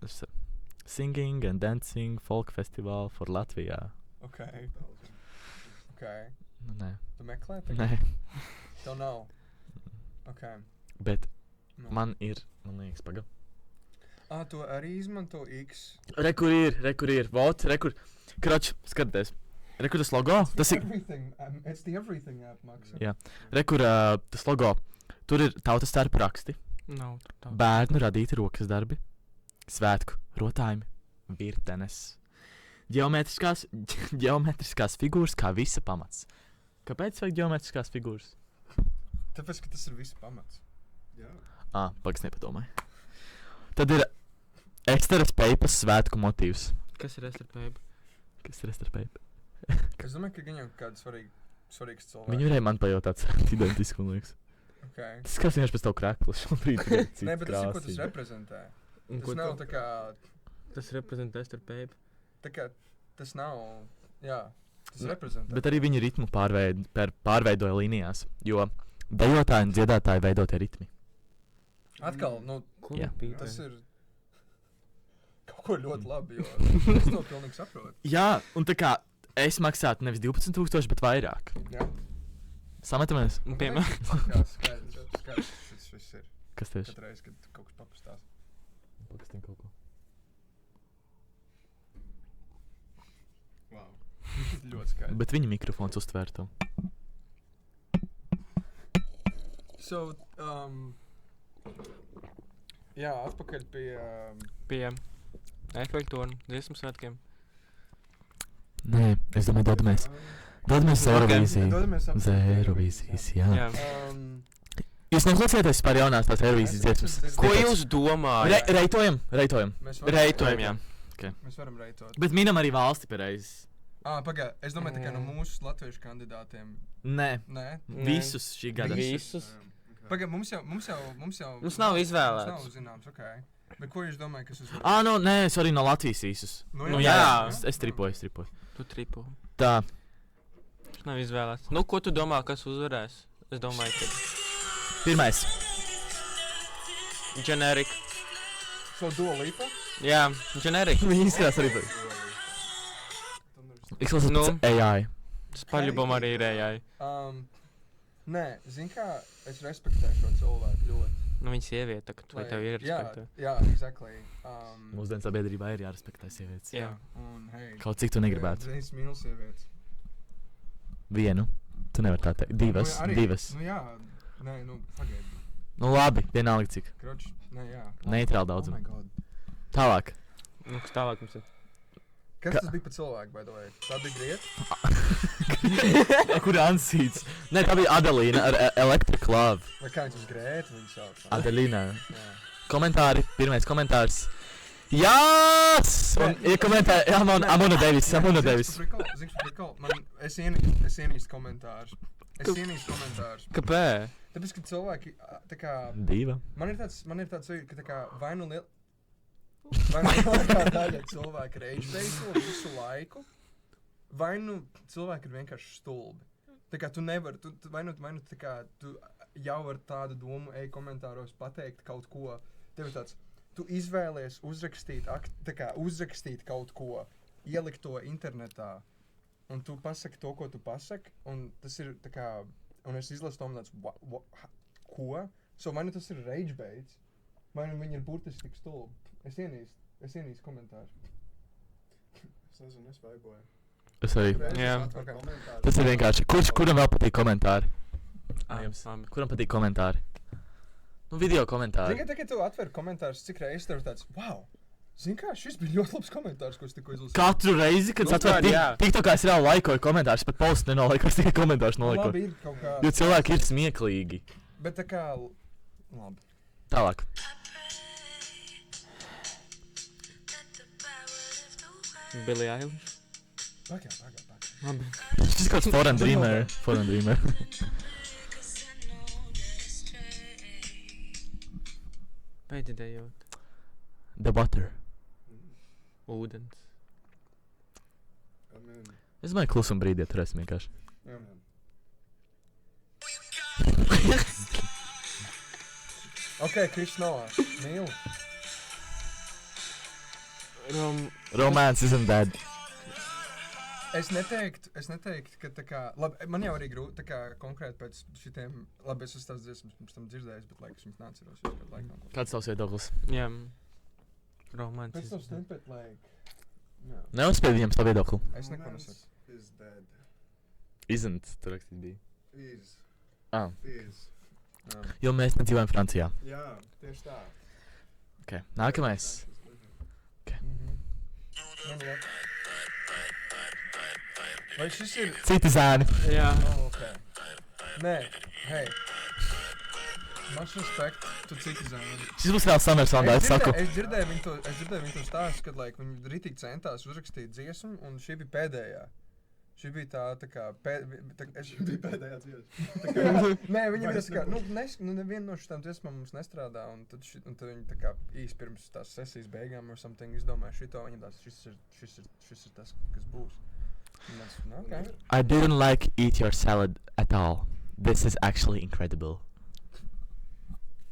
singing and dancing folk festival for Latvijā. Ok, ok. Nu, nē, Tu meklē? tagad? nē, Tev nav. Ok. bet Nu. man liekas, paga. Tu arī izmanto X. Rekur ir, vot, rekur. Kroč, skatieties. Rekur tas logo, tas ir, Everything. It's the everything app, Max. Jā. rekur tas logo. Tur ir tautas starp raksti, nav tā. bērnu radīti rokas darbi, svētku rotājumi, virtenes, ģeometriskās figūras kā visa pamats. Kāpēc vajag ģeometriskās figūras? Tāpēc, ka tas ir viss pamats. Jā. Pagads nepadomāju. Tad ir eksteras peipas svētku motīvs. Kas ir SRP? Kas ir eksteras peipa? Es domāju, ka viņam kāds svarīgs cilvēks. Viņi varēja man pajautāt identisku, man liekas. Okay. Tas skats vienkārši pēc tavu kreklu šobrīd. Nē, bet tas ir, ko tas reprezentē. Tas nav tā kā... Tas reprezentē SRP. Tā kā tas nav... Jā, tas reprezentē. Bet arī viņi ritmu pārveidoja līnijās, jo dejotāji un dziedātāji veidotie ritmi. Atkal, nu, Jā. tas ir... Kaut ko ļoti labi, jo es to pilnīgi saprotu. Jā, un tā kā es maksātu nevis 12,000, bet vairāk. Jā. Sametamies? Piemēram. Jā, skaidrs, tas viss ir. Kas tieši? Katru reizi, kad kaut kas papastās. Pakastīm kaut ko. Wow. Ļoti skaidrs. Bet viņa mikrofons uztvēr to. So, jā, atpakaļ pie... Pie efektornu dziesmu svētkiem. Nē, es domāju, dodamies. Dodamies uz Eirovīziju. Dodamies Uz Eirovīzijas, jā. Jā. Jūs neklausieties par jaunās tās Eirovīzijas dziesmas? Ko jūs domājat? Reitojam. Mēs Reitojam, jā. Mēs varam reitot. Bet minam arī valsti pareizi. Pagā, es domāju, tikai no mūsu latviešu kandidātiem. Nē, Nē? visus šī gada. Visus. Pagā, mums jau... Mums nav Mums izvēlēts. nav zināms, ok. Bet ko jūs domājat, kas uz... No, nē, es arī no Latvijas visus. Nu Nu, jā. jā, es tripoju. Tu tripo. Tā, Nav izvēlēts. Nu, ko tu domā, kas uzvarēs? Es domāju, ka Pirmais. generic. So Dua Lipa? Jā, generic. Viņi izskatās arī par... Izklausās Nu. pēc AI. Spaļubam arī ir ējai. Nē, zini kā, es respektēju šo cilvēku ļoti. Nu, viņa sieviete, ka tu vai tev ir respektē. Jā, exactly. Mūsdienu sabiedrībā ir jārespektē sievietes. Jā. Un, hei, Kaut cik tu negribētu. Es mīlu sievietes. Vienu. Tu nevari tā teikt. Divas. Nu, arī- Divas. Nu jā, nē, nu, pagaidi. Nu labi, vienalga cik. Kroč, nē, jā. Neitrāli Oh daudz. my god. Tālāk. Nu, kas tālāk mums ir? Kas Ka- tas bija par cilvēku, by the way? Tā bija Grieta? Kur ansīts? Nē, tā bija Adelīna ar Electric Love. Vai kā viņš uz Grētu viņu sauc? Adelīna. Jā. Komentāri. Pirmais komentārs. Jās! Un iekomentēja Amona Davis. Amona Davis. Zini, kas prikol? Es ienīstu komentārus. Kāpēc? Tāpēc, ka cilvēki, tā kā, Diva. man ir tāds sajūta, ka tā kā vai nu lielākā daļa cilvēku rage-baito visu laiku, vai nu cilvēki ir vienkārši stulbi. Tā kā tu nevari, vai nu tā kā tu jau ar tādu domu ej komentāros pateikt kaut ko, tev ir tāds, tu izvēlies uzrakstīt kaut ko, ielikt to internetā, un tu pasaki to, ko tu pasaki, un tas ir tā kā, un es izlasu to un tāds, ko? So vai nu tas ir rage-baits, vai nu viņi ir burtiski tik stulbi. Es ienīstu komentāru. Es nezinu, es vaiboju. Es arī. Jā. Tas ir vienkārši. Kuram vēl patīk komentāri? Jums. Labi. Kuram patīk komentāri? Nu, video komentāri. Zini, ka tu atver komentārus, cik reizes tev ir tāds, wow! Zini kā, šis bija ļoti labs komentārs, ko es tikko izlasīju. Katru reizi, kad Nu, es atveru tādi, jā. TikTokā, es reāli laikoju komentārus, pat postu nenolaikoju, es tikai komentārus nolaikoju. Labi, ir kaut kā, Jo cilvēki ir smieklīgi. bet tā kā, labi. Tālāk. Billie Eilish. Pagaid. Labi. Šis ir kāds foreign dreamer. Foreign dreamer. Beidz idejot. The butter. Ūdens. Amen. Es domāju, klusuma brīdī turēsim vienkārši. Amen. Ok, Chris Noah, mīlu. Romance isn't dead. Es neteiktu, ka tā kā, labi, man jau arī grūti, tā kā konkrēti pēc šitiem, labi, es esmu tās dziesmas pirms tam dzirdējis, bet laikus viņas neatceros, jūs kādu laiku nav. Kāds tavs viedoklis? Jā. Pēc Romantisks. tam snippet, like, jā, Neuzspēj viņam savu viedokli. es neko Romance nesaku. is dead. Isn't, tur rakstīt bija. Is. Ah, Is. jo mēs nedzīvojam Francijā. Jā, tieši tā. Ok, nākamais. Vai šis ir, Citi zēni. Jā. oh, ok. Nē, hei. Much respect to Citizen. Šis būs vēl Summer Sondā, es saku. Es dzirdēju viņu to stāstu, kad like, viņi ritīgi centās uzrakstīt dziesmu, un šī bija pēdējā. Šī bija tā kā Šī bija pēdējā dziesma. Nē, viņi bija tā kā, neviena no šitām dziesmām mums nestrādā, un tad viņi tā kā īsti pirms tās sesijas beigām or something izdomāja šito, viņam tās, šis ir tas, kas būs. Un mēs, nu, okay. I didn't like eat your salad at all. This is actually incredible.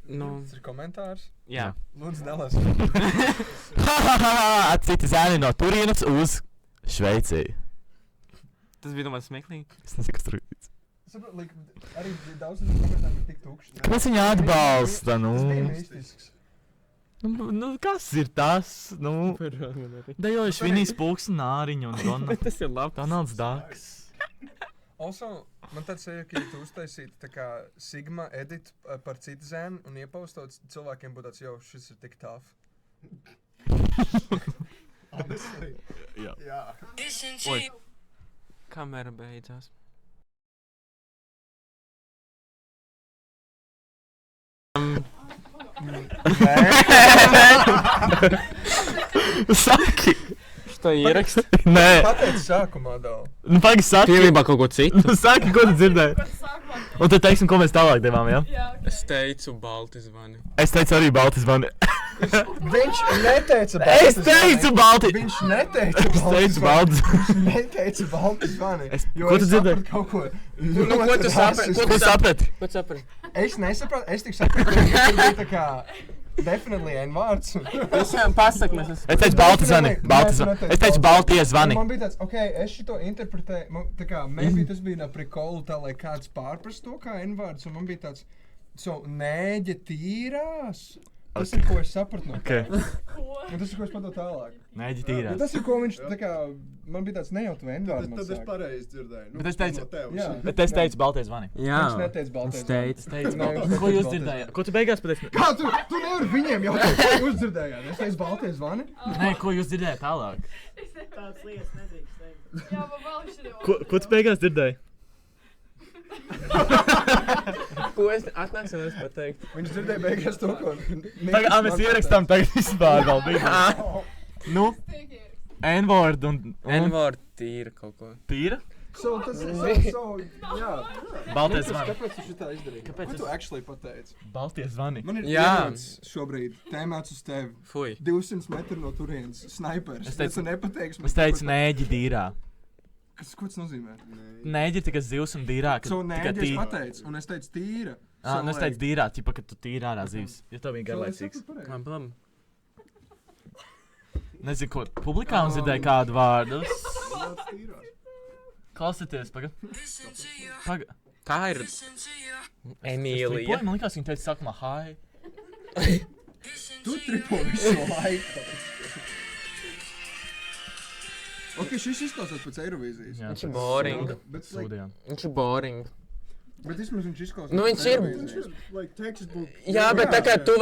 Nu, Tas ir komentārs. jā. Lūdzu, nelasi. Citi zēni no Turīnas uz Šveici. Tas bija domāts smieklīgi. Es nezinu, kas tur ir. Saprot, like, arī daudz no komentāri ir tik tukši. Kāpēc viņi atbalsta, nu? Tas bija mistisks. Nu, kas ir tas? Nu, dejoju švinīs pulks un nāriņu un Tas ir labi. Donalds Daks. Also, man tāds ir, ka ja tu uztaisītu tā kā Sigma edit par Citizen un iepaustot cilvēkiem būtu tāds, jo šis ir tik tough. Honestly. Jā. Jā. Oi. Kamera beidzās. Saki! Što ierakst? Nē. Pateic sākumā, Dau. Nu, pagi saki. Pilnībā kaut ko citu. Nu, saki, ko tu dzirdēji. Un tad teiksim, ko mēs tālāk devām, jā? Jā, Es teicu balti zvani. Es teicu arī balti zvani. Viņš neteica Es teicu balti! Viņš neteica Es teicu balti! Viņš neteica balti zvani. Jo Ko es tu dzirdēji? sapratu kaut ko. Nu, ko tu saprati? Ko tu saprati? Ko tu saprati? Es nesapratu, es tik sapratu, ka tur bija tā kā definitely N-vārds. Pasak, mēs esam. Es teicu balti zvani! Balti zvani! Es teicu baltie zvani! Man bija tāds, ok, es šito interpretēju, tā kā, maybe tas bija no prikolu tā, lai kāds pārprast to kā N-vārds, un man bija tāds, nēģe tīrās. Tas ir, ko es sapratu no tā. Un tas ir, ko es padodu tālāk. Nēģi Bet tīrās. tas ir, ko viņš, tā kā, man bija tāds nejautu N-vārds. Tad es pareizi dzirdēju. Bet es teicu- no tevis. Jā. Bet es teicu baltie zvani. Jā. Viņš neteica baltais. Es teicu. Es teicu Nē, balti. viņš Ko neteica jūs baltais dzirdējāt? Ko tu beigās pateici? Kā tu nevari viņiem jautāt, ko jūs dzirdējāt? Es teicu baltais zvani. Nē, ko jūs dzirdējāt tālāk? Tāds lietas nedrīkst teikt. Jā, man vēl šī Ko tu beigās dzirdēji? Ko es atnāksim, es pateiktu. Viņš dzirdēja beigās to, ko... Tagad mēs ierakstām tagad vispār vēl bija. Nu, N-word un N-vārdu tīra kaut ko. tīra? Jā. Baltie zvani. Kāpēc tu šitā izdarīji? Kāpēc Ko es- tu actually pateici? Baltie zvani. Man ir Jā. viens šobrīd tēmēts uz tevi. Fuj. 200 metru no turienes. Snaipers. Es teicu- Ja tu nepateiksi, Es teicu nēģi dīrā. Ko tas nozīmē? Nēģi ir tikai zivs un dīrā. So nēģi es pateicu, un es teicu tīra. Nu es teicu dīrā, tipa, ka tu tīri ārā zivs. Ja tev bija garlaicīgs. Man palam. Nezinu, ko publikā un dzirdēja kādu vārdu. Klausieties, pagaid. Tā ir Emīlija. Man likās, viņa teica sākumā hi. Tu tripo visu laiku. Ok, šis izklausās pēc Eirovīzijas. Jā, Viņš ir boring. Bet, sūdījām. Viņš ir boring. bet vismaz viņš izklausās Nu, pēc viņš ir- Eirovīzijas. Like textbook. Jā, bet tā kā tu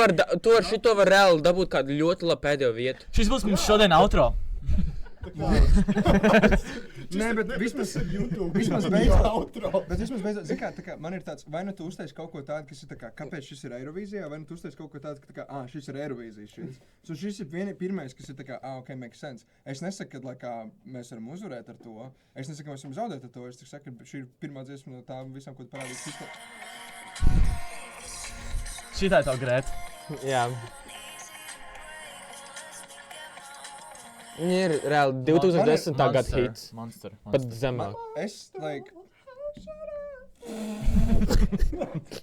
ar šito var reāli dabūt kādu ļoti labu pēdējo vietu. Šis būs mums šodien outro. Nē, bet vismaz YouTube. Vismaz beidzot, zini kā, tā kā man ir tāds, vai nu tu uztaisi kaut ko tādu, kas ir tā kā, kāpēc šis ir Eirovīzijā, vai nu tu uztaisi kaut ko tādu, ka tā kā, šis ir Eirovīzijas šis. So šis ir pirmais, kas ir tā kā, ok, makes sense. Es nesaku, ka, lai kā, mēs varam uzvarēt ar to. Es nesaku, ka mēs varam zaudēt ar to. Es tikai saku, ka šī ir pirmā dziesma no tām visām, ko tu parādīsi. Šitā ir tā grēta. Jā. Viņa ir reāli 2010. gada hits. Monster. Pat zemāk. Es, like...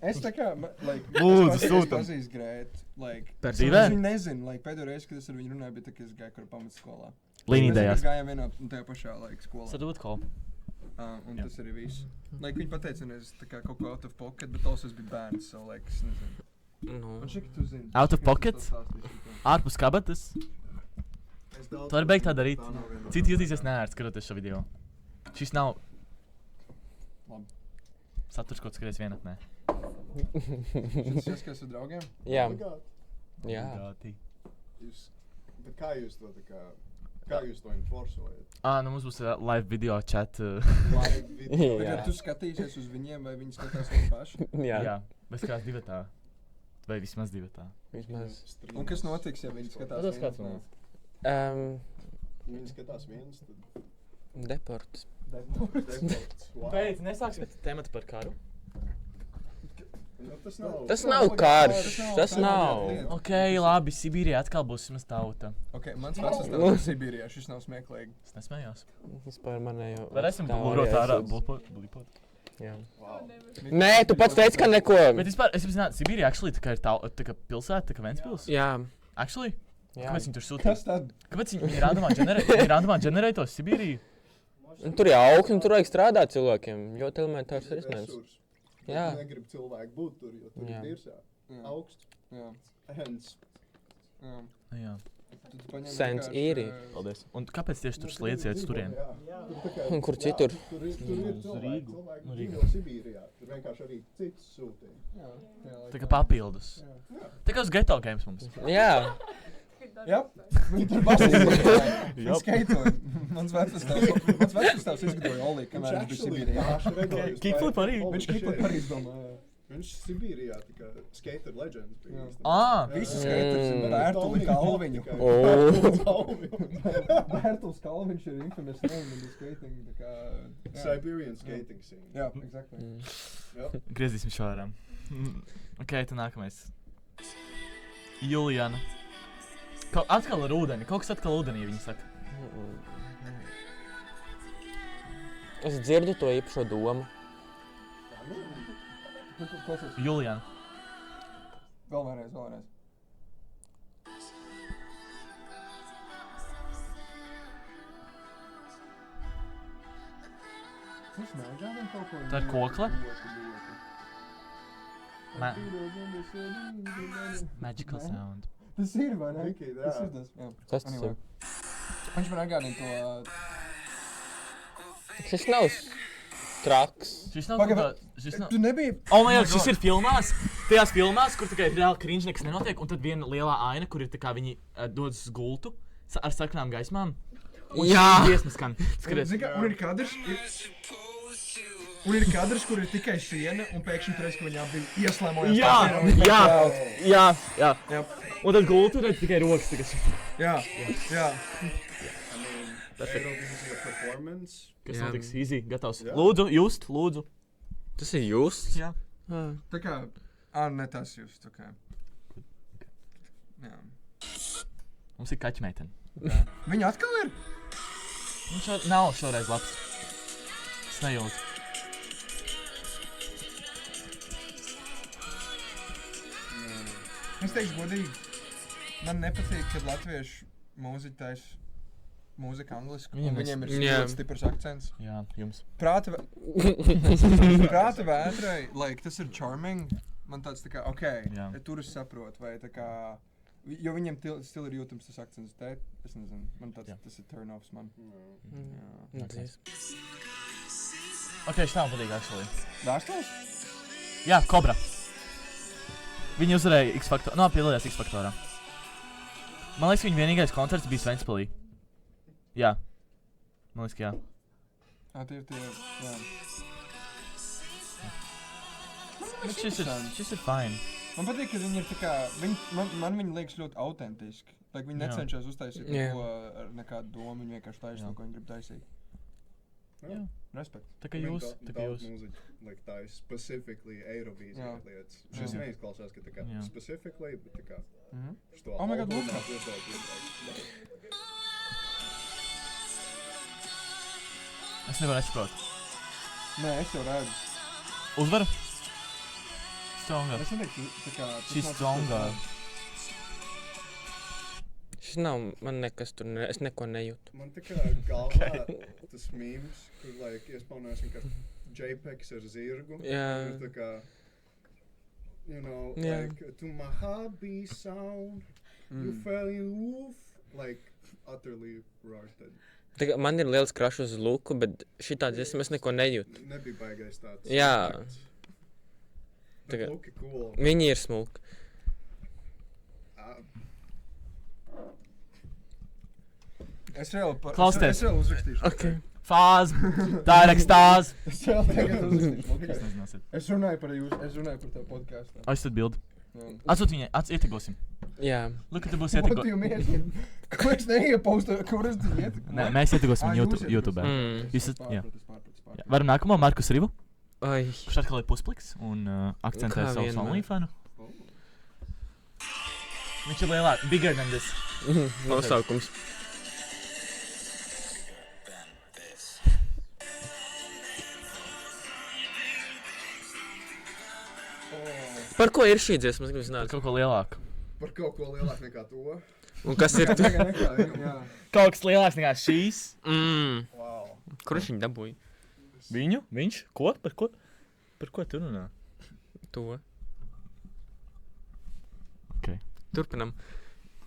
Es tā kā, Lūdzu, es sūtam. pazīstu Grētu, like... Dzīvē? Es viņu nezinu, like, pēdējo reizi, kad es ar viņu runāju, bija tā, ka es gāju kur pamatskolā. Līnīdējās. Mēs gājām vienā un tajā pašā, like, skolā. Sadot ko? Un tas arī viss. Like, viņi pateica, es tā kā kaut ko out of pocket, bet also es biju bērns, so, like, es nezinu. Nu. Un šī, ka tu zini. Out of Šī, ka pocket? tu to stāstīsi šito. Ārpus kabatas? Tu vari beigt tā darīt. Citi jutīsies neērti skatoties šo video. Šis nav Labi. saturs, ko tu skaties vienatnē. Šis jāskatās ar draugiem? Jā. Jā. Bet kā jūs to tā kā jūs to enforcojat? Nu mums būs live video chat. Live video. Bet, Jā. ja tu skatīsies uz viņiem, vai viņi skatās viņi paši? Jā. Jā, bez kāds divatā. Vai vismaz divatā. Vismaz. Un kas notiks, ja viņi skatās Pados kāds vienas man. nē? Viņi skatās viens, tad Deports. deports. Wow. Beidz, nesāksim tematu par karu. Nu, tas nav. Tas nav karš. Tas nav. Ok, labi, Sibīrijā atkal būs vismaz tauta. Ok, mans vecais tēvs ir Sibīrijā, šis nav smieklīgi. Es nesmējos. Vispār manējo. Varēsim blurot ārā, blipot. Jā. Wow. Nē, tu pats teici, ka neko. Bet vispār, es zinātu, Sibīrijā actually tā kā ir tā kā pilsēta, tā kā Ventspils. Jā. Actually? Jā. Kāpēc viņi tur sūta? Kas tad? Kāpēc viņi randomā ģenerē to Sibīriju? Un tur ir augsne, tur vajag strādāt cilvēkiem. Ļoti elementārs risinājums. Resurs. Jā. Negrib cilvēki būt tur, jo tur Jā. ir dirsā. Jā. Augsts. Jā. Hens. Jā. Jā, Tu paņem Sens vienkārši, īri. paldies. Un kāpēc tieši tur sliedziet uz turieni? Jā. Tur tā kā- Un kur citur? Tur ir Uz cilvēki, Rīgu. cilvēki Nu, Rīgu. dzīvo Sibīrijā. Tur vienkārši arī cits sūtīja. Jā. Jā, Tā kā papildus. Tā kā uz geto games mums. Jā. Jā, viņi tur basīja. Viņi skaitoja. Mans vecais tēvs izgudroja Olī, kamēr viņš bija Sibīrijā. Kickflip arī? Viņš kickflip arī izdomāja. Viņš Sibīrijā tā skater legends bija. Jā. Ā, Visi skaters ir Bērtuli Kalviņu. Bērtuls Kalviņš ir infamous name in the skating. Tā kā, jā. Siberian skating scene. Jā, exactly. griezīsim šo ārā. Ok, tad nākamais. Juliana. Atkal ar ūdeni. Kaut kas atkal ūdenī, viņi saka. Es dzirdu to īpašo domu. Klausies. Julian. Vēl vienreiz. Tas neatgādina kaut ko. Tā ir kokle? Magical sound. Tas ir, vai ne? Tikai Tas tā. ir tas, jā. Kas tas Anyway. ir? Viņš man atgādina to... Šis nav traks. Šis nav Pagaid, kaut kā... Šis nav... Tu nebija... Oh my God, šis ir filmās. Tajās filmās, kur tikai reāli cringe nekas nenotiek, un tad viena lielā aina, kur ir tā kā viņi dodas uz gultu ar sarkanām gaismām. Jā! Dziesmas skan. Skaties. Zini, kā, un ir kadrs... Un ir kadrs, kur ir tikai siena, un pēkšņi tu redz, ka viņi abi ieslēmojās. Jā, tā siena, un viņi jā, tā- jā. Jā. Un tad gultu redz tikai rokas. Jā, jā. Eirovīzija performance. Kas Jā. notiks? Easy, gatavs. Jā. Lūdzu, just, lūdzu. Tas ir jūs? Jā. Tā kā... ne tas jūs, tā kā... Jā. Mums ir kaķmeitene. Viņa atkal ir? Viņš nav šoreiz labs. Es nejūtu. Es teikšu godīgi, man nepatīk, kad latviešu mūziķi taisa mūzika angliski, un viņiem ir Jā. ļoti stiprs akcents. Jā, jums. Prāta vētrai, like, tas ir charming. Man tāds tā kā, Jā. tur es saprotu, vai tā kā... Jo viņiem stil ir jūtams tas akcents, te, es nezinu, man tāds, Jā. tas ir turn-offs man. Jā. Ok, šitā man patīk, actually. Dārstās? Jā, Kobra. Viņi uzvarēja X-Faktorā. No, piedalījās X-Faktorā. Man liekas, viņa vienīgais koncerts bija Ventspilī. Jā. Man liekas, ka jā. Tie ir tie, jā. Bet šis ir fine. Man patīk, ka viņi ir tā kā, man viņi liekas ļoti autentiski. Like, viņi Jā. necenšas uztaisīt Jā. to ar nekādu domu, viņi vienkārši taisa Jā. to, ko viņi grib taisīt. Jā. Respekt. Tā kā jūs, tā kā jūs. Mūziķi, like, tā ir specifically Eirovīzija Jā. lietas. Šis Jā. neizklausās, ka tā kā Jā. specifically, bet tā kā što Oh my God, albumā Luka. uzdod. Es nevaru nesaprotu. Nē, es jau redzu. Uzvaru? Stronger. Es neteiktu, tā kā... tas She's nav tas, stronger. Šis nav, man nekas tur, es neko nejūtu. Man tā kā galvā tas memes, kur, like, iespaunās vienkārši JPEGs ar zirgu. Jā. Un ir tā kā, you know, Jā. like, to my hobby sound, you fell in love, like, utterly rotted. Tā kā man ir liels crush uz Luku, bet šitā dziesma es neko nejūtu. Nebija baigais tāds. Jā. Bet Tagad- Luka cool. Viņi ir smuki. Es reāli Klausieties. Es reāli uzrakstīšu. Okay. Fāz. Tā ir ekstāze. Es reāli tagad uzrakstīšu. Kas Okay. nezināsiet? Es runāju par tavu podcastu. Aizsūt bildi. Jā. Atsūt viņai, ietegosim. Jā. Look, ka te būs What do ietego... you mean? Ko es neiepostu? Kur es tu iet? Nē, mēs ietegosim Ā, jūs YouTube. Mm. Jūs Es esat- jā. pārpratu. Jā. Varam nākamo Markus Rivu, Ai. kurš atkal ir puspliks un akcentē Kā savu vienmēr. OnlyFanu. Viņš ir lielāk, bigger than this. Nosaukums. Par ko ir šī dziesma? Es gribu zināt. Kaut ko lielāku. Par kaut ko lielāku nekā to. Un kas ir tu? Jā. Kaut kas lielāks nekā šīs. Wow. Kur viņš viņu dabūja? Viņu? Viņš? Ko? Par ko? Par ko tu runā? To. Ok. Turpinam.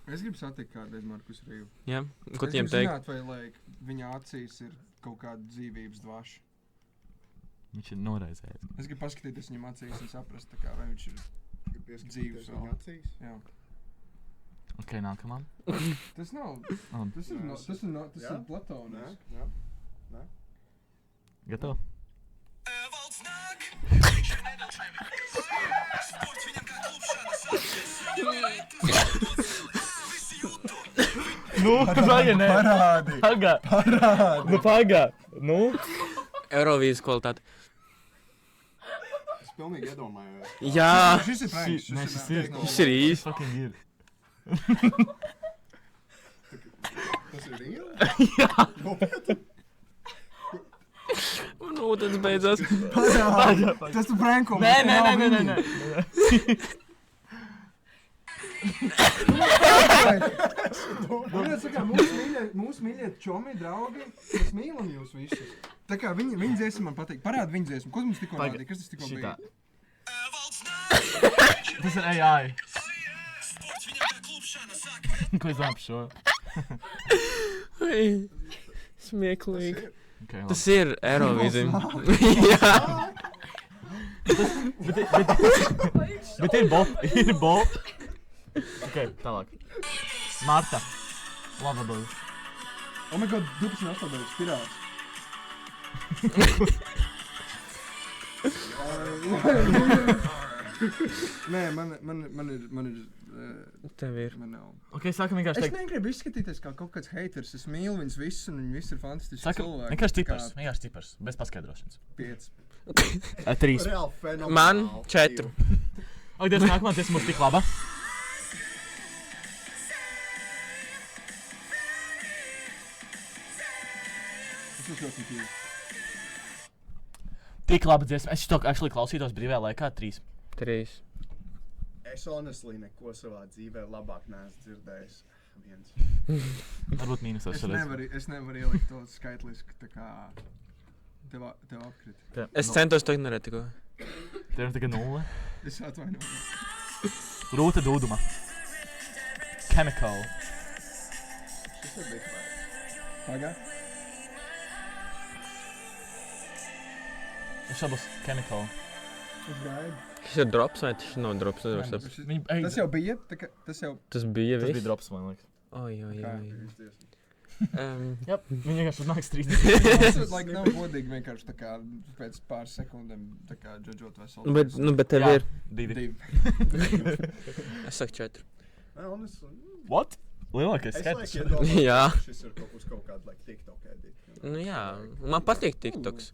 Es gribu satikt kādreiz Markus Rīvu. Jā. Ko Es tiem gribu teikt? zināt, vai like, viņa acīs ir kaut kāda dzīvības dvaša. Viņš ir noraizējies. Es gribu paskatīties viņam acīs un saprast, tā kā, vai viņš ir Dzīves Dzīves vēl. viņa acīs. jā. Ok, nākamā. Tas nav, Um, tas ir, no, tas ir, no, tas Jā? ir platonis. Jā. Gatavu? Nu, vajag ne. Parādi! Paga. Parādi! Nu, paga. Nu. Eurovīzijas kvalitāte. Es pilnīgi iedomājos. Jā. Šis ir pranks. Nē, šis ir. Šis ir īsts. Fucking ir. Tas ir real? Jā. Nopietni? Un ūdens beidzās. Tas tu pranko. Nē. Mūsu mīļie čomi, draugi, mēs mīlam jūs visus. Tā kā viņa dziesma man patīk. Parādi viņa dziesmu. Ko mums tikko rādīja? Kas tas tikko bija? Tas ir AI. Ko es domāju par šo? Smieklīgi. Okay, Tas ir Eirovīzija. Bet ir bot. Ok, tālāk. Marta. Labadod. Oh my god, 12.8. Pirāts. Nē, man ir... Tev ir. Man nav. Ok, sākam vienkārši Es teikt. negribu izskatīties kā kaut kāds haters. Es mīlu viņus visus un viņi visi ir fantastiski Sākam cilvēki. vienkārši cipars. Bez paskaidrošanas. 5. 3. Reāli fenomenāli. Man 4. Ok, Dievs, nākamā dziesma būs tik laba. Es uzskatu tīri. Tik laba dziesma. Es to actually klausītos brīvajā laikā 3. 3. Es honestly neko savā dzīvē labāk neesmu dzirdējis. Viens. Varbūt mīnus Es šoreiz. nevaru ielikt to skaitliski, tā kā tev apkrit. Es centos to ignorēt tikko. Tev ir tikai 0. Es atvainojos. Rūta Dūduma. Chemical. Šis ir big bad. Pagā? Es šā būs Chemical. Es gaidu. Tas ir drops vai tas nav drops? Es nevaru saprast. Tas jau bija, tā kā tas jau... Tas bija Tas bija viss. drops, man liekas. Oi. Jā, viņi vienkārši uznāks 3. Tas ir nav godīgi vienkārši tā kā pēc pāris sekundēm tā kā džudžot veselu. Bet tev ir. 2. Es saku 4. Honestly. What? Lielākais Es skaitlis. iedomājos, Jā. ka šis ir kaut kāda TikTok edit. Nu jā, man patīk TikToks.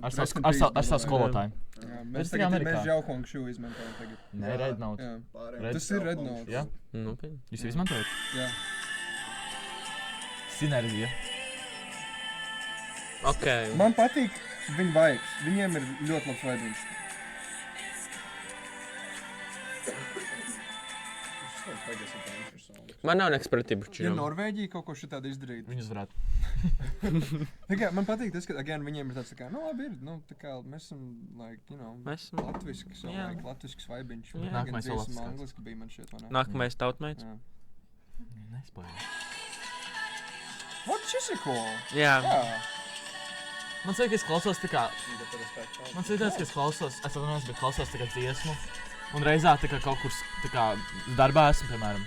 Ar savu skolotāju. Mēs tikai Amerikā. Mēs Žauhong Shoe izmantojam tagad. Nē, Red Note. Jā. Red Tas ir Red Note. Jā, Nopietni. jūs jau izmantojat? Jā. Sinerģija. Ok. Man patīk viņu vibes. Viņiem ir ļoti labs vibes. Man nav nekas pretī par Ja čiem. Norvēģija kaut ko šitādu izdarītu. Viņus varētu. Tā kā man patīk tas, ka again, viņiem ir tāds, tā kā, nu labi ir, nu tā kā mēs esam, like, you know, Mēs esam- latviski, so Jā. like, latvisks vibiņš. Jā. Nākamais vēl dziesma latviskāks. angliski bija man šķiet, vai ne? Nākamais tautmaids. Jā. Nespēju. What, šis ir cool? Jā. Jā. Man liekas, ka es klausos tā kā... Man liekas, ka es klausos, es atvainojos, bet klausos tā kā dziesmu. Un reizā tā kā kaut kur tā kā darbā esmu, piemēram.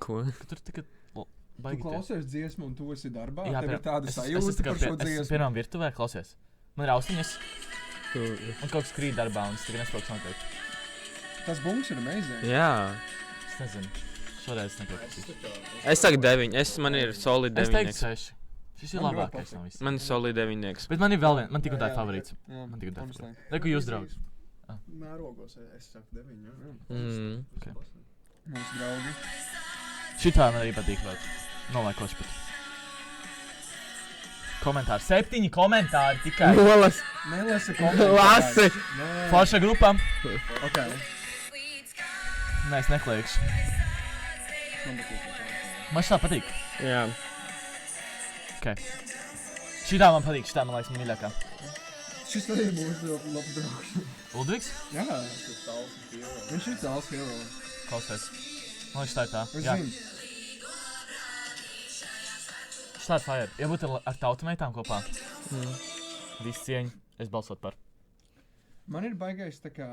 Ko? Ka tur tā kā Tu baigi tie. klausies dziesmu un tu esi darbā, Jā, tev ir tāda es sajūta tā kā par šo esmu dziesmu. pirmām virtuvē, klausies. Man ir austiņas Tu... un kaut kas krīt darbā, un es tikai nesaprotu, kas notiek. Tas bunks ir amazing. Jā. Es nezinu. Šoreiz nekļūt. Es saku 9. Man ir solid Es teiktu 9. 6. Šis ir Man ļoti labākais patīk. no visiem. Man ir solid 9. Bet man ir vēl viens, man tik un tā ir Jā, favorīts. Jā, Man tik un tā ir honestly. favorīts. Reku jūs, draugi. Mērogos, es saku 9, jā. Okay. Mūsu draugi. Šitā man arī patīk vēl. Nolēkoši pat. Komentāri. 7 komentāri tikai. Nolas. Nelasi komentārus. Lasi. Nē. Forša grupām. Ok. Nē, es neklēkšu. Man patīk. Man šitā patīk. Jā. Okay. Šitā man patīk, šitā man liekas man mīļākā. Šis arī ir mūsu labs draugs. Ludvigs? Jā. Viņš ir tāls hero. Klausies. Man liekas, šitā ir tā. Es Jā. zinu. Šitā ir fire. Ja būtu ar tautumeitām kopā. Visi cieņi. Es balsot par. Man ir baigais tā kā...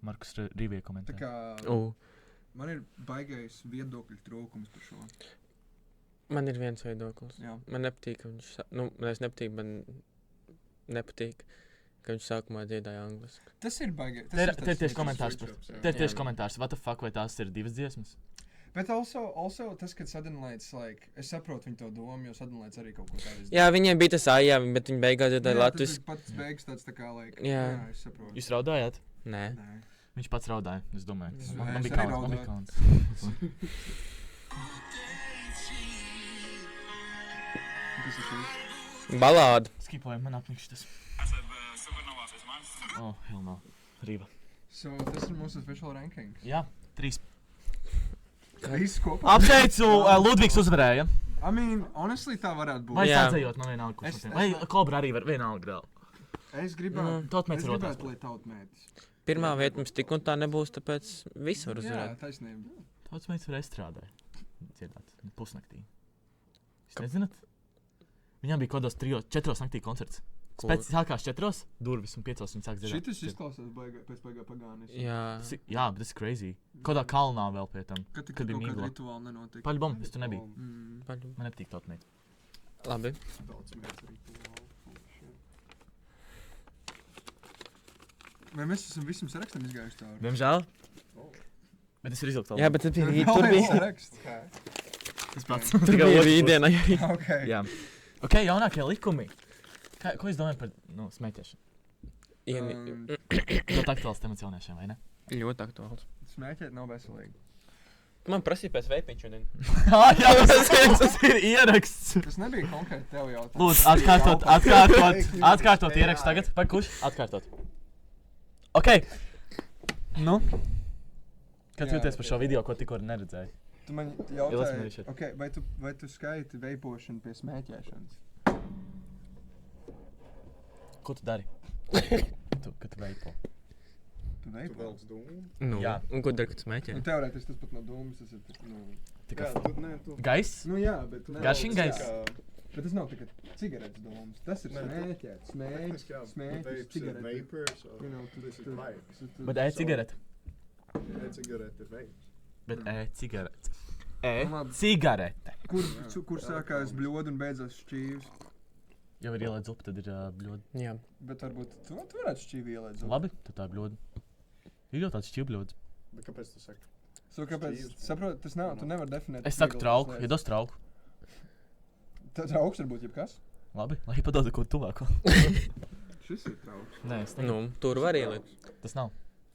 Markus Rīvie Tā komentāri. kā... Man ir baigais viedokļu trūkums par šo. Man ir viens viedoklis. Jā. Man nepatīk, ka viņš... Nu, man nepatīk, man nepatīk, ka viņš sākumā dziedāja angliski. Tas ir baigais. Te ir tieši komentārs. Te ir tieši komentārs. What the fuck, vai tās ir 2 dziesmas? Bet also tas, kad Suddenlights, like, es saprotu viņu to domu, jo Suddenlights arī kaut ko tādu Jā, viņiem bija tas ājā, bet viņi beigās dziedāja Latvijas. latviski. Tas ir pats beigas tāds tā kā, like, Jā. es saprotu. Jūs raudājāt? Nē. Nē. Viņš pats raudāja, es domāju. Es Man arī bija kauns, man bija raudāju. kauns. Kas ir šis? Balāda. Skipojam, man apnikš tas. Oh, hell no. Rīva. So, tas ir mūsu official rankings. Jā, 3. Viss kopā. Apsveicu, Ludvigs uzvarēja. I mean, honestly, tā varētu būt. Vai Jā. sācējot, man vienalga, kurš Es- no tiem. Vai Kobra arī var vienalga vēl. Es gribētu, Tautmēts ir otrs. lai tautmētis. Pirmā vieta mums tik un tā nebūs, tāpēc viss var Jā, uzvarēt. taisnība. Tautmēts var strādāt. Dziedāt pusnaktī. Jūs nezināt? Viņam bija kodos 4 naktī koncerts. Pēc sākās 4, durvis un 5 viņi sāk dziedāt. Šitas izklausās pēc baigā pagānis. Jā. Jā, bet tas ir crazy. Kodā kalnā vēl pie tam. Kad Kad bija kaut kāda migla. rituāla nenotika. Paļbom, es tur nebiju. Paļu. Man nepatīk tautmēt. Labi. Vai mēs esam visam sarakstam izgājuši cauri? Diemžēl. Bet tas ir izvilkt Jā, bet tad bija Vēl tur viens bija. saraksts. tas pats. Tur bija rītdiena arī. Ok. Jā. Ok, jaunākie likumi. Ko es domāju par smēķēšanu? Ļoti aktuāls temats jauniešiem, vai ne? Ļoti aktuāls. Smēķēt nav veselīgi. Man prasīja pēc veipiņš šodien. Jā, tas ir ieraksts. Tas nebija konkrēti tev jautājums. Lūdzu, atkārtot ierakstu tagad. Vai kurš? Atkārtot. Ok. Nu? Kā tu Jā, jūties par šo video, ko tikko neredzēji? Tu man Ielas man jautāji, šeit. okay, vai tu skaiti veipošanu pie smēķēšanas? Ko tu dari? Kad tu veipo? Tu Tu veipo? velc dūmu? Nu, Jā. un ko dari, kad smēķē? Nu, teorētiski tas pat nav dūms, tas ir, Tikai Jā, tu, nē, tu. gaiss? Nu jā, bet... Garšīgais? Bet tas nav tikai cigaretes dūms. Tas ir Nē, smēķēt. Smēķis, smēķis, cigaretes. Vapor, so You know, this is vapes. Bet e-cigarete. E-cigarete vapes. Bet e-cigarete. Nu, labi. E-cigarete. Kur sākās bļoda un beidzās šķīvs? Ja var ielēt zupu, tad ir bļoda. Jā. Bet varbūt tu varētu šķīvi ielēt zupu. Labi, tad tā bļoda. Ir jau tāds šķīvbļods. Bet kāpēc tu saki? So, kāpēc? Šķīvs. Saprot, tas nav, tu nevar definēt. Es saku vieglas trauku, lietas. iedos trauku. Trauks var būt jebkas. Labi, lai padodu kaut ko tuvāko. Šis ir trauks. Nē, es Nu, tur var ielikt. Tas nav.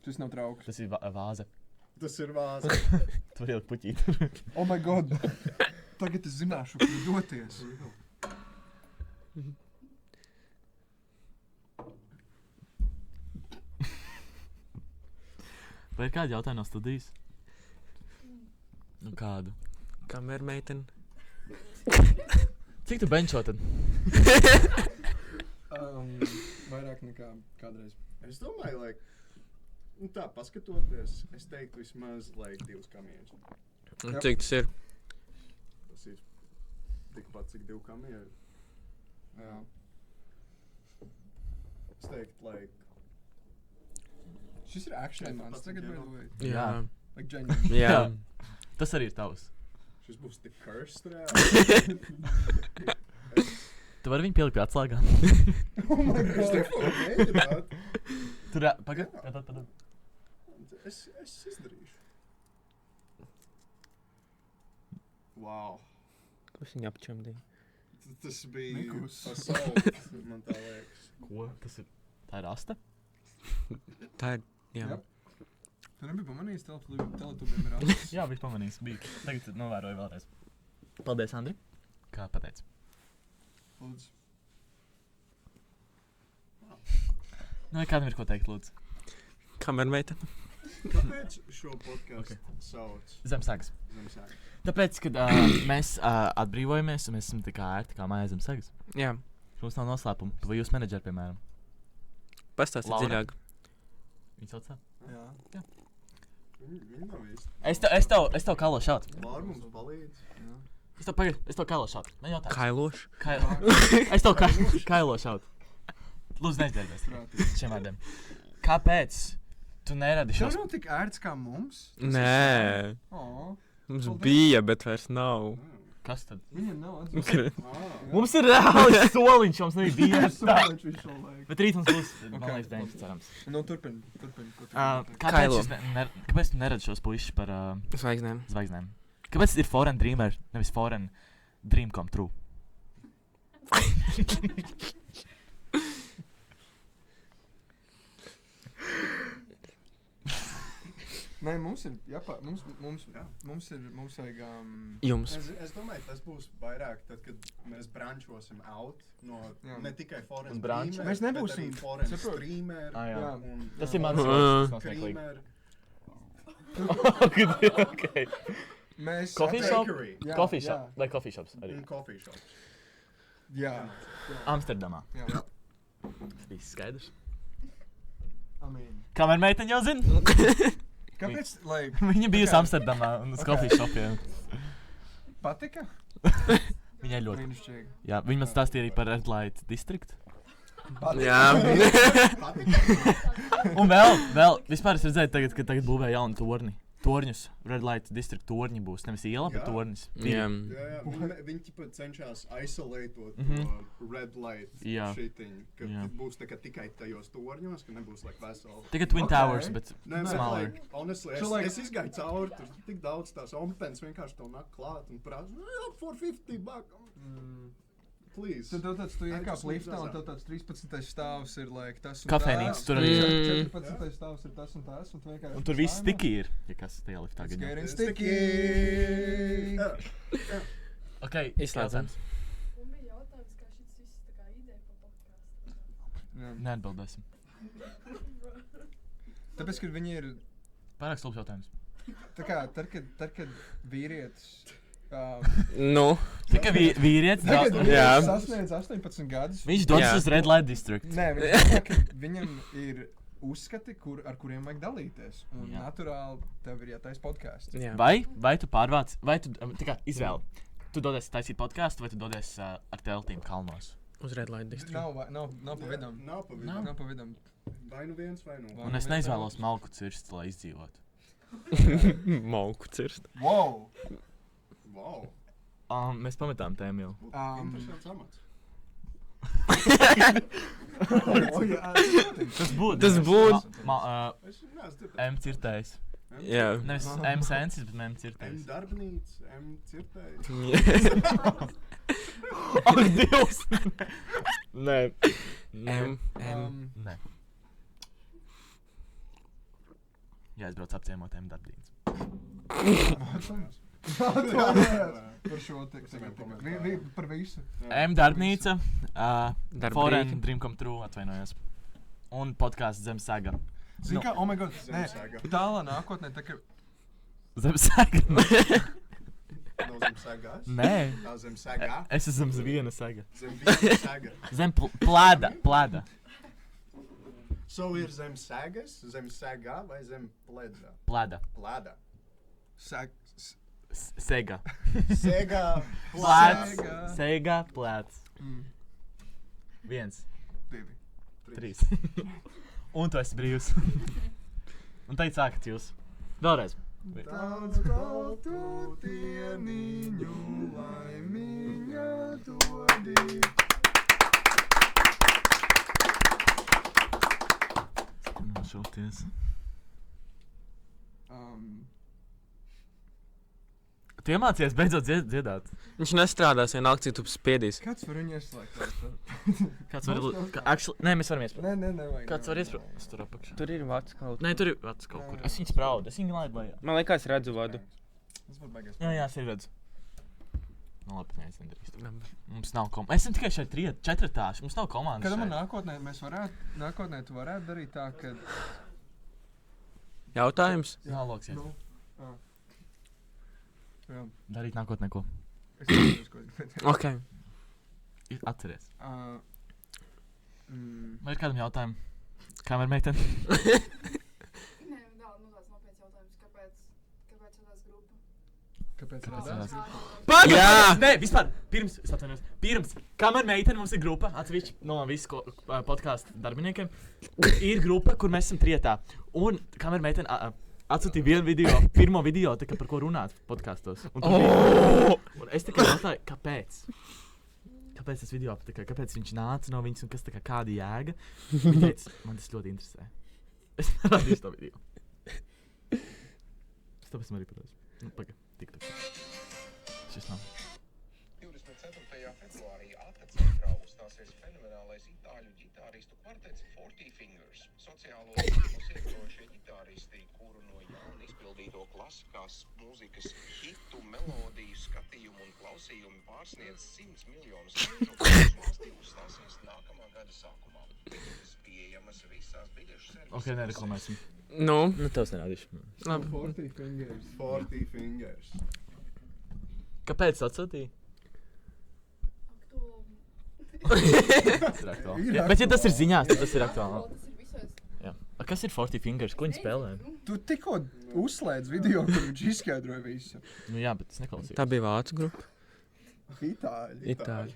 Šis nav trauks. Tas ir vāze. Tas ir vāzi. Tu vari ielikt puķīt. Oh my god! Tagad es zināšu, kur doties. Vai ir kādi jautājumi no studijas? Nu kādu? Kamēr meitene. Cik tu benčo tad? Vairāk nekā kādreiz. Es domāju, nu tā, paskatoties, es teiktu vismaz, 2 kamieņus. Un Jā. cik tas ir? Tas ir tikpat, cik 2 kamieņi. Jā. Es teiktu, Šis ir actually Jā, mans tāpat tagad, by jā. the way. Jā. Like genuine. Jā. Tas arī ir tavs. šis būs tik karsts reāli. Tu vari viņu pielikt pie atslēgām. Oh my Es god! teiktu, mēģināt. Tur, pagaid, padod. Es izdarīšu. Wow. Kas viņa apčamdīja? Tas bija Nikus. assault, man tā liekas. Ko? Tas ir? Tā ir asta? Tā ir, jā. Yep. Tu nebija pamanījis, teletubiem ir acis. Jā, bija pamanījis. Bija. Tagad novēroju vēlreiz. Paldies, Andri. Kā pateici? Lūdzu. Nu, vai kādam ir ko teikt, lūdzu? Kamēr meitene. Kāpēc šo podcastu sauc Zemsēgas. Zemsēga? Tāpēc, kad mēs atbrīvojamies, un mēs esam tā kā ērti kā mājās Zemsēgas. Jā. Mums nav noslēpumu. Tu vai jūs menedžeri, piemēram? Pastāsti Laura. dziļāk. Viņi sauc tā? Jā. Viņi nav īsti. Es tev kalo šaut. Laura mums palīdz. Es tev kalo šaut. Man jautājums. Kailoši. Es tev kailo šaut. Lūdzu, neizdzērbies Prātīgi. šiem vārdiem. Kāpēc tu neradi Tev šos? nav tik ērts kā mums? Nē. Oh. Mums bija, bet vairs nav. Kas tad? Viņam nav atzīst. Mums ir reāli soliņš, mums nebija Tas bijis. soliņš visu laiku. Bet rīt mums būs, man Ok. liekas, bēņķis cerams. Nu, turpin. Kāpēc kāpēc tu neradi šos puišus par Zvaigznēm. zvaigznēm? Kāpēc ir Foreign Dreamer, nevis Foreign Dream Come True? Nē, mums ir jāpā... Mums vajag... Jums. Es domāju, tas būs vairāk tad, kad mēs brančosim out no ne tikai foreign branch? streamer, Mēs nebūsim- bet arī foreign saprot. streamer Jā. un Tas ir mans streamer. Okay. Mēs... Coffee shop? Bakery Jā, Coffee jā. shop. Vai coffee shops arī. un coffee shops. Jā. Amsterdamā. Jā. Tas bija skaidrs. I mean... Kamēr meiteņa jau zina. Kāpēc, like... Viņa bijusi kā- Amsterdamā un uz Ok. coffee shopiem. Patika? Viņai ļoti. Brīnišķīgi. Jā, viņa man stāstīja arī par Red Light District. Jā. Un vēl, vispār es redzēju tagad, ka tagad būvē jaunu torņus. Red Light District torņi būs, nevis iela, bet Jā. torņus. Jā. Jā, viņi tipa cenšas isolētot to red light Jā. shitting, ka Jā. būs tā kā tikai tajos torņos, ka nebūs like veseli. Tagad Twin Ok. Towers, bet Nē, bet, smaller. like, honestly, So, like- es izgāju cauri, tur tik daudz tās ompens vienkārši tev nāk klāt un prasa, for $50. Please. Tad tev tāds, tu I iekāp just need liftā un Zazā. tev tāds 13. stāvs ir, like, tas un Kafejnīca, tur arī ir. 14. stāvs ir tas un tas, un tu vienkārši... Un tur viss sticky ir, ja kas tajā liftā It's gaņo. getting Sticky. sticky! Ok, Izslēdzam. jautājums. Un bija jautājums, kā šis viss tā kā ideja par podcastu. Jā. Neatbildēsim. Tāpēc, ka viņi ir, Pārāk stulbs jautājums. tā kā, tad, kad vīrietis... Nu. Tikai vīrietis Tagad daudz. Jā. viņš sasniedz 18 gadus. Viņš dodas Jā. uz Red Light District. Nē, viņš domā, ka viņam ir uzskati, ar kuriem vajag dalīties. Un Jā. naturāli tev ir jātais podkāsts. Jā. Vai tu pārvāc, vai tu, tā kā izvēli. Tu dodies taisīt podkāstu, vai tu dodies ar teltīm kalnos? Uz Red Light District. Nav pa vidam. Nav pa vidam. Nav pa vidam. Vai nu viens, vai nu. Un es neizvēlos malku cirst, lai izdzīvotu. Mauku cirst. Wow! Wow. Mēs pametām tēmu jau. Interesants amats. Tas būtu. Tas būtu. Es neesmu dzirdējis. M cirtējs. Jā. Nevis M sensis, bet M M cirtējs. darbnīca, M cirtējs. Ak, Dievs! Nē. M. Nē. Jā, es braucu apciemot M darbnīcu. Par šo te par visu. M darbnīca, Darbrīka. Foreign Dream Come True, atvainojos. Un podkāsts Zem Saga. Zini kā, oh my god, nē, Zemsaga. tālā nākotnē, tā kā... Zem Saga? No zem sagas? Nē. Tā zem sagā? Es esmu zem viena saga. Zem viena saga. Zem plēda. So ir zem sagas, zem sagā vai zem plēda? Plēda. Plēda. Sega. Sega. Plēds. Sega. Sega, plēds. Mm. 1, 2. 3. Un tu esi brīvs. Un teikt sākat jūs. Vēlreiz. Daudz baltu dieniņu laimīga dodi. Šūties. Tu iemācījies beidzot dziedāt. Viņš nestrādās vienalga, cik tu spiedīsi. Kāds var viņu ieslēgt? Kāds var... Nē, mēs varam iesprāst. Nē, nevajag. Kāds var iesprāst? Es tur apakšā. Tur ir vats kaut Nē, tur ir vats kaut kur. Es viņu spraudu. Es viņu laidu lejā. Man liekas, redzu vadu. Tas var baigās. Jā, es ir redzu. Nu, labi, nē, es nedarīšu. Mums nav komandas. Esam tikai šeit 4 tāši. Mums nav komandas Kad man šeit. nākotnē tu varētu darīt tā, ka... Jautājums? Jā, loks, jā. Jā. Darīt nākotnē ko. Es nezinu, ko es gribēju. Ok. Atceries. Mm. Vai ir kādam jautājumu? Kamēr meitene? Nē, vēl tāds nopietns jautājums. Kāpēc radās grupa? Kāpēc Kāpēc radās? Pagaid! Jā! Nē, vispār! Es atvainojos. Pirms, kamēr meitene mums ir grupa, atsevišķi no visu podkāstu darbiniekiem, ir grupa, kur mēs esam trietā. Un kamēr meitene atsūtīja vienu video, pirmo video, tā kā par ko runāt podkāstos. Un es tikai jautāju, kāpēc? Kāpēc tas video, tā kā, kāpēc viņš nāca no viņas un kas tā kā kāda jēga? Viņa teica, man tas ļoti interesē. Es parādīšu to video. Es tāpēc arī parādīšu. Nu, pagaid, tik. Šis nav. 24. Februārī Ata-centrā uzstāsies fenomenālais itāļu ģitāristu kvartets Forty Fingers. Sociālo tīklu iekļaujošie ģitāristi, kuru no jauna izpildīto klasiskās mūzikas hitu, melodiju, skatījumu un klausījumu pārsniedz 100 miljonus reižu, valstī uzstāsies nākamā gada sākumā. Biļetes pieejamas visās biļešu servisās. Ok, nereklamēsim. Nu, Tavs nerādīšu. labi. Forty Fingers. Kāpēc atsūtīji? Aktuāli. Tas ir aktuāli. Ir Bet ja tas ir ziņās, tad tas ir aktuāli. Tas ir visos. Jā. A, kas ir Forty Fingers? Ko viņi spēlē? Tu tikko uzslēdz video, kur viņš izskaidroja visu. Nu jā, bet es neklausījos. Tā bija vācu grupa. Itāļi. Itāļi.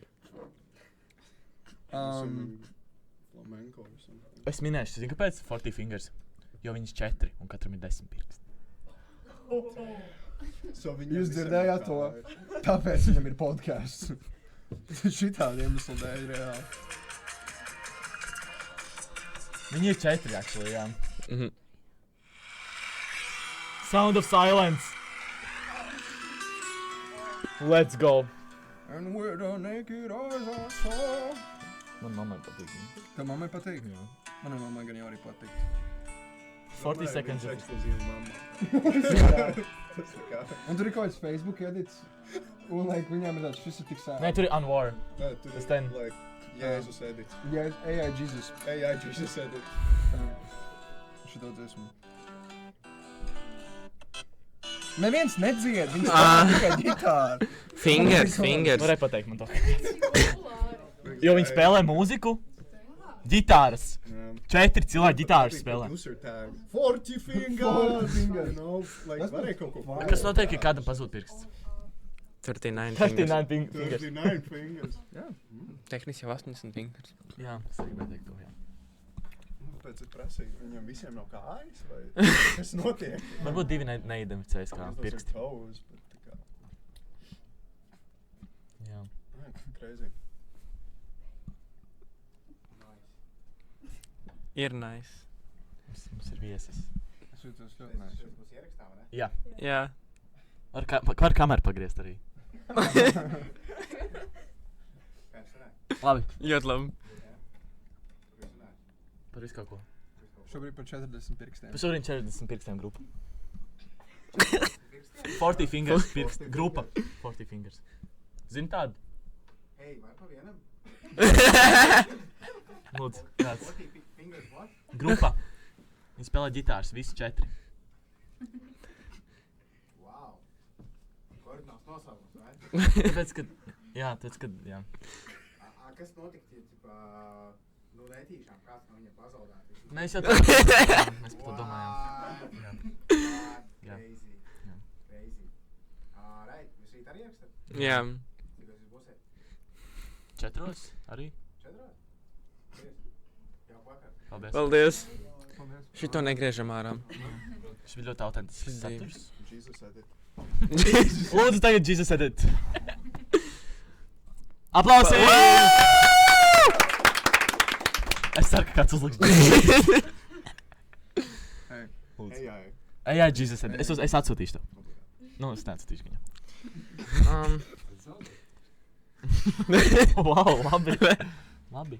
Flamenko visam. Es minēšu, zini, kāpēc Forty Fingers? Jo viņas 4 un katram ir 10 pirksti. So Jūs dzirdējāt to? Tāpēc viņam ir podcasts. Šitādi iemesli dēļ reāli. Viņi ir 4, actually, jā. Mhm. Sound of silence. Let's go. And with the naked eyes I saw. Man mammai patīk. Tev mammai patīk? Jā. Manai mammai gan jau arī patīk. 40 seconds. Ekskluzīva mamma. Tas tā kā. Un tur ir kaut kāds Facebook edits. Un, like, viņām ir tāds, šis ir tik sēs. Nē, tur ir Unwar. Nē, tur Tas ir, ten. like, Jēzus edits. Jā, AI Jesus. AI Jesus edits. Šito dziesmu. Neviens nedzied, viņi Ā. spēlē tikai ģitāru. Fingers, fingers. Varēja pateikt man to. Populāri. Jo viņi spēlē mūziku, ģitāras. 4 cilvēki ģitāras spēlē. Producer tag. Forty Fingers! You know, like, varēja kaut ko Kas notiek, ja kādam pazūd pirksts? 39 fingers. 39 fingers. 39 Fingers. Tehniski jau 80 fingers. Jā, es arī gribēju teikt to, jā. Pēc es prasīju, viņam visiem nav kājas, vai kas notiek? Varbūt 2 neidentificējas kā pirksti. Toes, bet tā kā, Jā. crazy. Ir nice. Mums ir viesis. Es jūtos ļoti nice. Jā. Jā. Var kameru pagriezt arī. Labi. Ļoti labi. Par visu kaut ko. Šobrīd par 40 pirkstiem. Par šodien 40 pirkstiem grupa. 40 fingers pirksti. Grupa. 40 fingers. Zini tādu? Hei, vai pa vienam? Lūdzu, kāds. Grupa. Viņi spēlē ģitāras, visi 4. Wow. Koordināts nosaukums, vai? Tāpēc, kad... Jā, tāpēc, kad... Jā. Kas notikt, ja, tipā, nu, netīšām kāds no viņiem pazaudētu? Mēs jau tā... Mēs par to domājām. Jā. Jā. Crazy. Jā. Crazy. Right, jūs rīt arī iekstat? Jā. Cik jūs būsiet? 4 arī? 4? Jau vakar. Paldies. Paldies. Šito negriežam ārā. Šis bija ļoti autentisks saturs. Jesus edit. Lūdzu, tagad Jesus edit. Aplausi! Es ceru, ka kāds uzliks. AI. Jā, Jesus edit. Es atsūtīšu tev. Nu, es neatsūtīšu viņam. Wow, labi. Labi.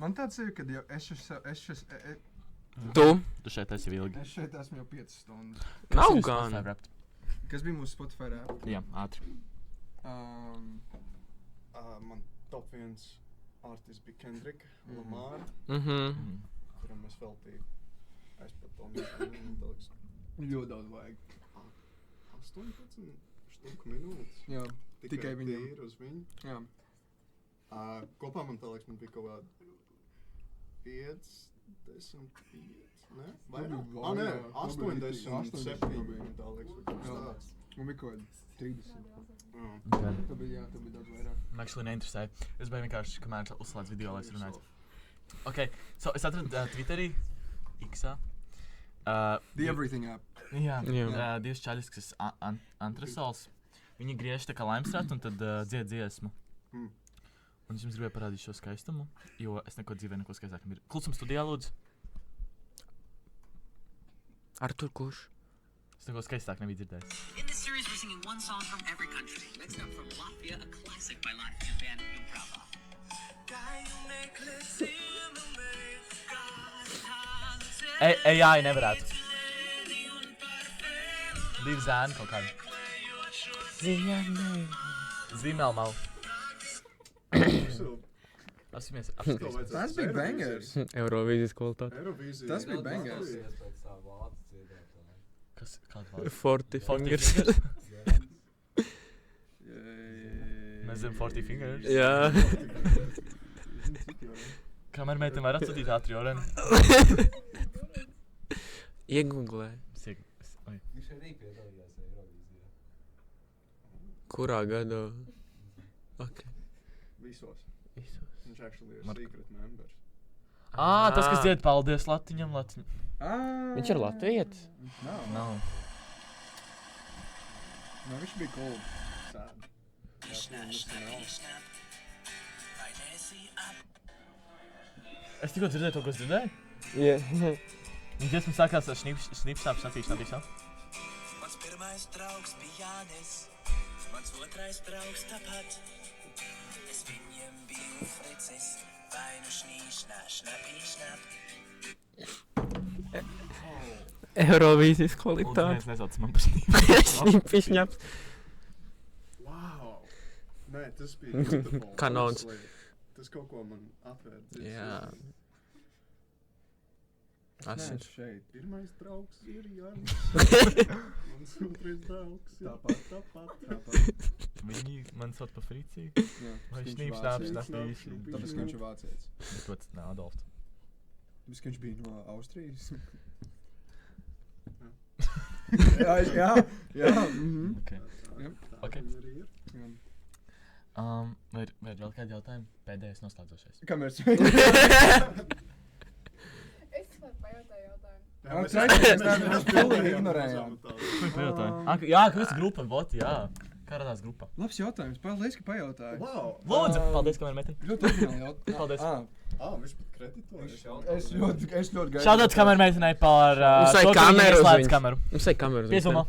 Man tāds ir, kad jau es Tu? Tu šeit esi ilgi. Es šeit esmu jau 5 stundas. Nav Kas ir gan. Spotify Wrapped? Kas bija mūsu Spotify rap? Jā, ātri. Man top 1 artists bija Kendrick Lamar, Mhm. kuram es veltīju. Es pat to minēju. Ļoti daudz vajag. 18 štuku minūtes. Jā, tikai viņam. tīri uz viņu. Jā. Kopā man liekas, man bija kaut kāda 55, ne? Vai Nu, ne? vai, Nē, jā. 87, 87 man bija. liekas, vai kaut kas tāds. Man bija kaut kāda 30. Jā. Tā bija daudz vairāk. Man actually neinteresēja. Es biju vienkārši, kamēr uzslēdzu video, lai es runātu. Ok, so es atradu Twitterī, X-ā. The Everything app. Jā, Jā. divas čaļas, kas antresols. Viņi griež tā kā laimstrāt un tad dzied dziesmu. Mm. Un es jums gribēju parādīt šo skaistumu, jo es neko dzīvē neko skaistākam ir. Klusums studijā, lūdzu. Artur, kurš? Es neko skaistāk nebiju dzirdējis. In this series, we're singing one song from every country. Next up from Latvia, a classic by AI nevarētu. Divi zēni kaut kādi. Zīmēl malu. Apskaties. Tas bija bangers. Eurovīzijas kvalitāte. Eirovīzija. Tas bija bangers. Kas? Kāda vārda? 40 fingers. Mēs zinām 40 fingers. Jā. Kamēr meitene var atsūtīt ātri oreni. Iegooglē. Viņš arī piedalījās Eirovīzijā. Kurā gadā? Ok. Visos. Visos. Viņš actually ir secret members. Tas, kas dzied paldies Latiņam. Viņš ir latvietis? Nav. No, viņš bija cool. Sad. Es tikko dzirdēju to, ko es dzirdēju. Jā. Viņa dziesma sākās ar šnipšnāp, šnapīšu. Mans pirmais draugs bija Jānis, mans otrais draugs tāpat. Es viņiem biju fricis, vai nu šnīšnā, šnapīšnāp. Eurovīzijas Lūdzu, kvalitāte. neviens nesauc man par Šņaps. Wow! Nē, tas bija beautiful. Kanons. honestly. Tas kaut ko man atvēr. Jā. Nē, šeit. Pirmais draugs ir Jānis. Mans otrais draugs ir tāpat. Viņi man sauc par fricī. Jā. Vai Viņš šnipšnāp, vācietis. šnapīšu. Tāpēc, ka viņš ir vācietis. Bet kāds, nē, Adolfs. Tāpēc, ka viņš bija no Austrijas. Jā. Jā. Mhm. Ok. Viņi arī ir. Jā. Vai ir vēl kādi jautājumi? Pēdējais noslēdzošais. Kamēr es... Es varu pajautāt jautājumu. Jā, Jā, mēs trešais, mēs mēs pilnīgi ignorējām. Jā, ka visi grupa, vot, jā. Kā radās grupa? Labs jautājums. Paldies, ka pajautāji. Wow! Lūdzu, paldies, kamēr meitene. Ļoti oriģināli jautājums. Paldies. Viņš pat kreditojas. Es ļoti gaidu. Šādāds kamēr meitenei par Mums vajag to, ka viņa kameru uz ieslēdz viņas. kameru. Mums vajag kameru uz viņas. Piezumā.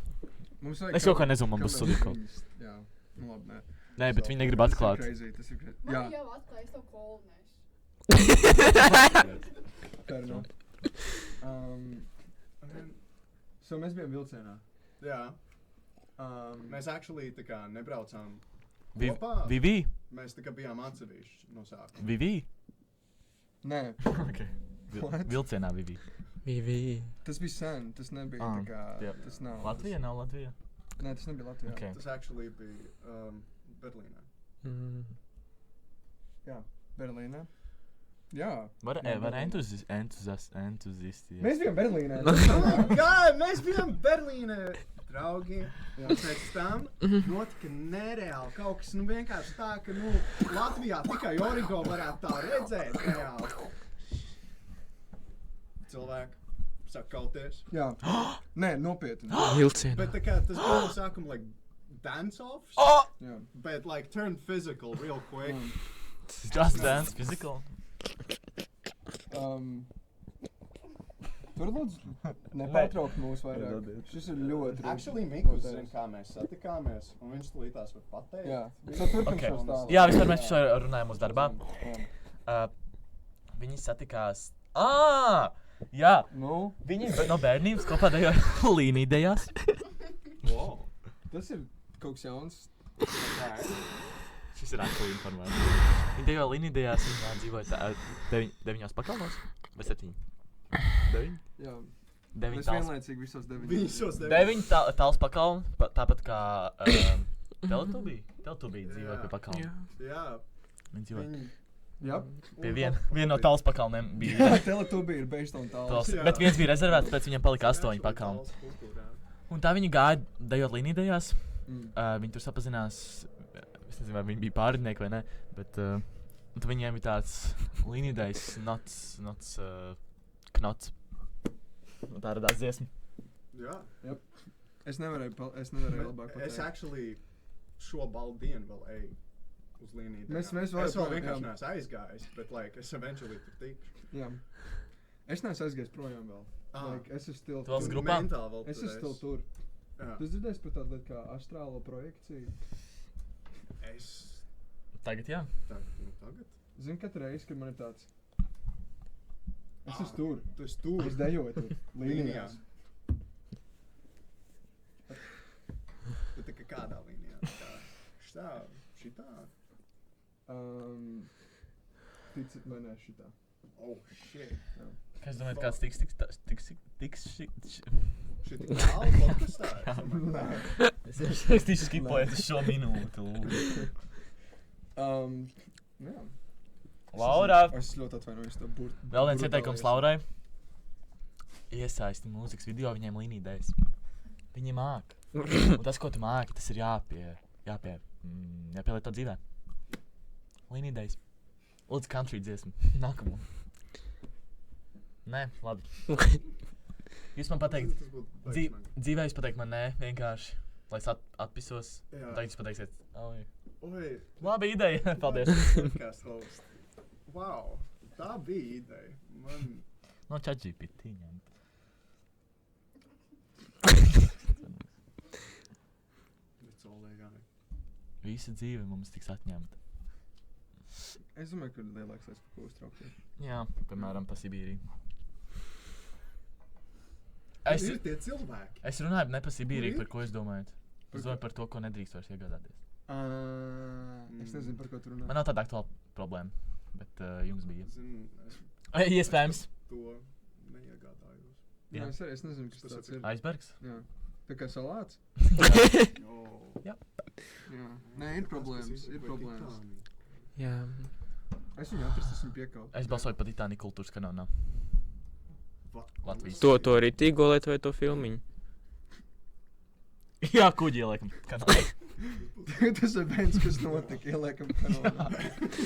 Mums vajag Es kaut kā nezinu, man būs kameru studija kaut. uz viņas. Jā. Nu labi, nē. Nē, bet viņi negrib atklāt. Tas ir crazy, tas ir crazy. Man Jā. jau atklāja, es tev kolonēšu. Fair enough. So mēs bijām vilcienā. Jā. Mēs actually tā kā nebraucām Vi- kopā. Vivi? Mēs tā kā bijām atsevišķi no sākuma. Vivi? Nē. Ok. What? Vilcienā Vivi. Vivi. Tas bija sen, tas nebija tā kā, jā. tas nav. Latvija nav Latvija? Nē, tas nebija Latvijā. Ok. Tas actually bija Berlīnē. Jā, Berlīnē. Jā. Var Berlīnē. entuziasti. Mēs bijām Berlīnē. Oh my god, mēs bijām Berlīnē, draugi. Pēc tam notika nereāli kaut kas, nu vienkārši tā, ka, nu, Latvijā tikai Origo varētu tā redzēt reāli. Cilvēki sāk kauties. Jā. Nē, nopietni. Vilcienā. Bet tā kā tas bija no sākuma, like, dance-offs, Jā. but, like, turned physical real quick. Just Dance physical. Tur lūdzu nepārtraukt mūs vairāk. Šis ir ļoti. Actually, Mikus zina, kā mēs satikāmies, un viņš tulītās var pateikt. Jā. So turpin Ok. šo stāstu. Jā, vispār mēs šo runājam mūsu darbā. Viņi satikās. Jā, Nu, viņi no bērnības kopā dejo līnīdejās. Wow. tas ir kaut kas jauns. Šis ir actually informācija. Viņi dejo līnīdejās, viņi dzīvoja 9 pakalnos, vai 7? 9? Jā. 9 Mēs tāls. vienlaicīgi visos 9. Visos 9 tāls pakalni, tāpat kā Teletubī. Teletubī dzīvoja pie pakalna. Jā. Viņi dzīvoja Viņi... Jā. pie viena no tāls pakalniem. Bija Teletubī ir based on tāls. tals, Jā. bet viens bija rezervēts, pēc viņiem palika 8 pakalni. Un tā viņi gāja dejot līnīdejās. Viņi tur sapazinās, es nezinu, vai viņi bija pārredznieki vai ne, bet tad viņiem bija tāds līnīdejs, knots, knots. Un tā radās dziesma. Jā. Es nevarēju labāk Es pateikt. actually šo baldienu vēl eju uz līniju. Mēs es vēl joprojām, vienkārši jā. neesmu aizgājis, bet, like, es eventually tur tikšu. Jā. Es neesmu aizgājis projām vēl. Like, es esmu still Tu vēl esi tur. grupā? Mentāli vēl Es esmu still tur. Jā. Tu esi dzirdējis par tādu lietu kā astrālo projekciju? Es... Tagad, jā. Tagad? Zini, katru reizi, kad man ir tāds... Es esmu tur. Tu esi tur. Es dejoju tur. Līnijās. Bet tā kā kādā līnijā? Šitā? Ticit vai ne šitā? Oh, shit. Kā es domāju, kāds tiks Šitā tālu podcastā? Es rakstīšu skipojot uz šo minūtu. Jā. Laura! Es ļoti atvainojos to burtu. Vēl viens ieteikums Laurai. Iesaisti mūzikas video, viņiem līnīdējas. Viņi māk. Un tas, ko tu māki, tas ir jāpielieto dzīvē. Līnīdējas. Lūdzu, country dziesmu. Nākamo. Nē, labi. Jūs man pateikt, dzīvē jūs pateikt man nē, vienkārši, lai es atpisos. Un tagad jūs pateiksiet, oi. Labi ideja, paldies. Podcast host. Wow, tā bija ideja. Man... No ChatGPT ņemt. Visa dzīve mums tiks atņemta. Es domāju, ka lielāks laiks par ko uztraukties. Jā, piemēram, pa Sibīriju. Ir tie cilvēki. Es runāju ne pa Sibīriju, par ko es domāju. Es domāju par to, ko nedrīkst vairs iegādāties. Es nezinu, par ko tu runā. Man nav tāda aktuāla problēma, bet jums bija. To Iespējams. neiegādājos. Jā, es nezinu, kas tāds ir. Aizbergs? Jā. Tā kā salāts? Jā. Nē, ir problēmas. Jā. Es viņu atrast, esmu piekaut. Es balsoju par Titanic kultūras kanālā. Latvijas. To ritīgo lietu vai to filmiņu? Jā, kuģi ieliekam kanālā. Tas ir viens, kas notika, ieliekam kanālā.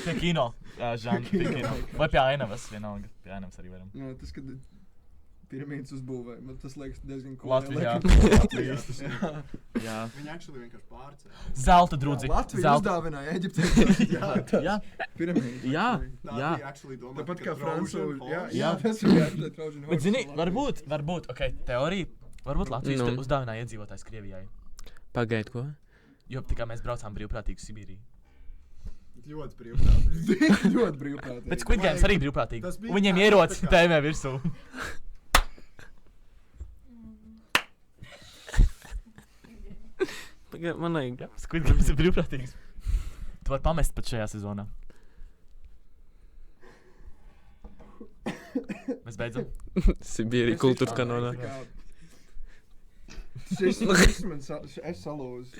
Pie kino, žanri, pie kino. Vai pie Ainavas, vienalga. Pie Ainavas arī varam. Jā, tas, kad piramīdas uzbūvēja, man tas liekas diezgan cool. Latvijā. Jā. Viņi actually vienkārši pārcēla. Zelta drudzi. Latvija uzdāvināja Eģiptei. Jā. Piramīdas. Jā. Tāpat kā Francūži. Jā. Tas ir jāatļauj Trojan horse. Bet zini, varbūt, teorija, varbūt Latvijas uzdāvināja iedzīvotājs Krievijai. Pagaid, ko? Jo tā kā mēs braucām brīvprātīgi uz Sibīriju. Ļoti brīvprātīgi. Ļoti brīvprātīgi. Bet Squid Games arī brīvprātīgi. Un viņiem ieroci TV virsū. Man vajag. Squid Games ir brīvprātīgs. Tu vari pamest pat šajā sezonā. Mēs beidzam. Sibīrija kultūras kanālā. Es salūzu.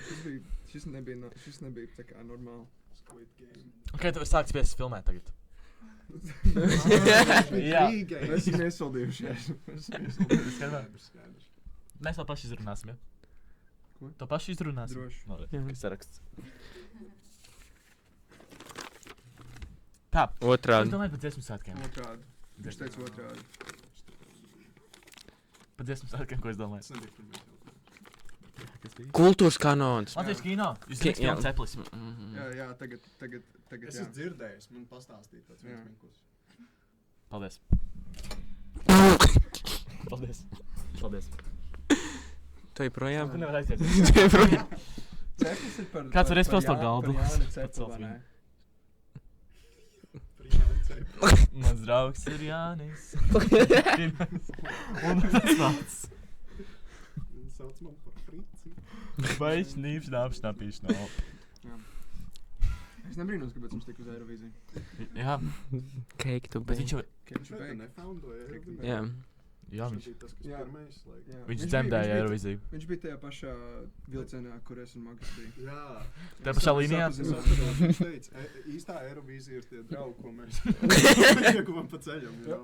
Šis nebija tā kā normāli. Ok, tu vari sākt spiesas filmēt tagad. Jā. Mēs esam iesaldījušies. Mēs vēl paši izrunāsim, ja? Ko? To paši izrunāsim? Droši. Kas saraksts? Tā. Otrādi. Es domāju par dziesmu svētkiem. Otrādi. Viņš teica otrādi. Par dziesmu svētkiem, ko es domāju? Kultūras kanons. Latvijas kino. Jūs zināt, ka Ceplis. Jā, tagad, Es esmu dzirdējis, man pastāstīt tāds viens minkus. Paldies. Paldies. Tu joprojām? Tu nevar aiziet. Ceplis ir par... Kāds var iespēlēt to galdu? Par Jāni Cepli, vai ne? Mans draugs ir Jānis. Un tas nāc. Sauc man par Frici. Vai šnīpšnāpšnāpīšu nav. Es nebrīnos, kāpēc mums tik uz Eirovīziju. Jā. Cake to Bet bake. viņš jau... Viņš vēl nefoundoja Eirovīziju. Jā. Jā, viņš... Tas, kas pirmais, Viņš dzemdēja Eirovīziju. Viņš bija tajā pašā vilcienā, kur es un Magas bija. Jā. Tajā pašā līnijā? Viņš teica, īstā Eirovīzija ir tie draugi, ko mēs ieguvam pa ceļam, jā.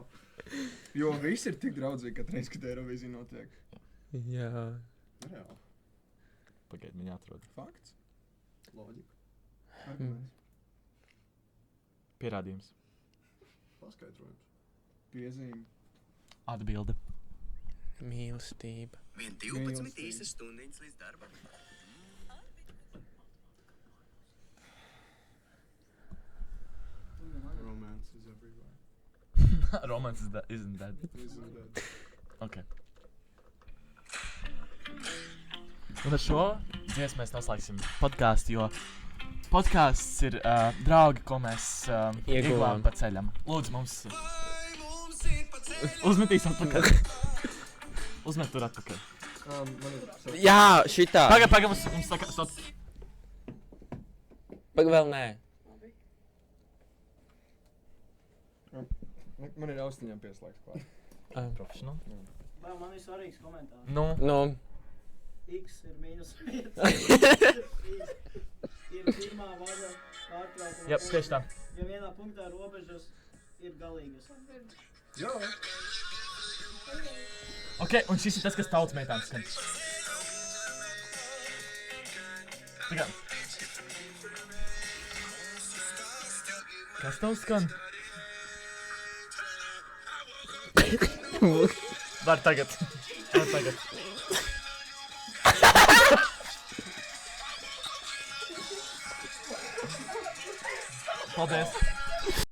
Jo visi ir tik draudzīgi, kad reiz, kad Eirovīzija notiek. Jā. Reāli. Pagaid, viņi atrod. Fakts? Loģika. Arguments. Pierādījums. Paskaidrojums. Piezīme. Atbilde. Mīlestība. 12 īsas stundiņas līdz darbam. Romance is everywhere. Romance isn't dead. Isn't dead. Ok. Un ar šo dziesmu mēs noslēgsim podcastu, jo podkāsts ir draugi, ko mēs ieguvām Ieguvām. pa ceļam. Lūdzu, mums uzmetīs atpakaļ. Uzmet tur atpakaļ. Jā, šitā. Pagaid, mums saka, stop. Vēl nē. Man ir austiņām pieslēgts klāt. Profesionāli. Vai man ir svarīgs komentārs? Nu, X ir mīnus 5. Ir pirmā vada pārtraukuma. jā, tieši tā. Ja vienā punktā robežas ir galīgas. Jā. Ok, un šis ir tas, kas tautas meitāns skan. Tagad. Kas tev skan? Var tagad. Paldies.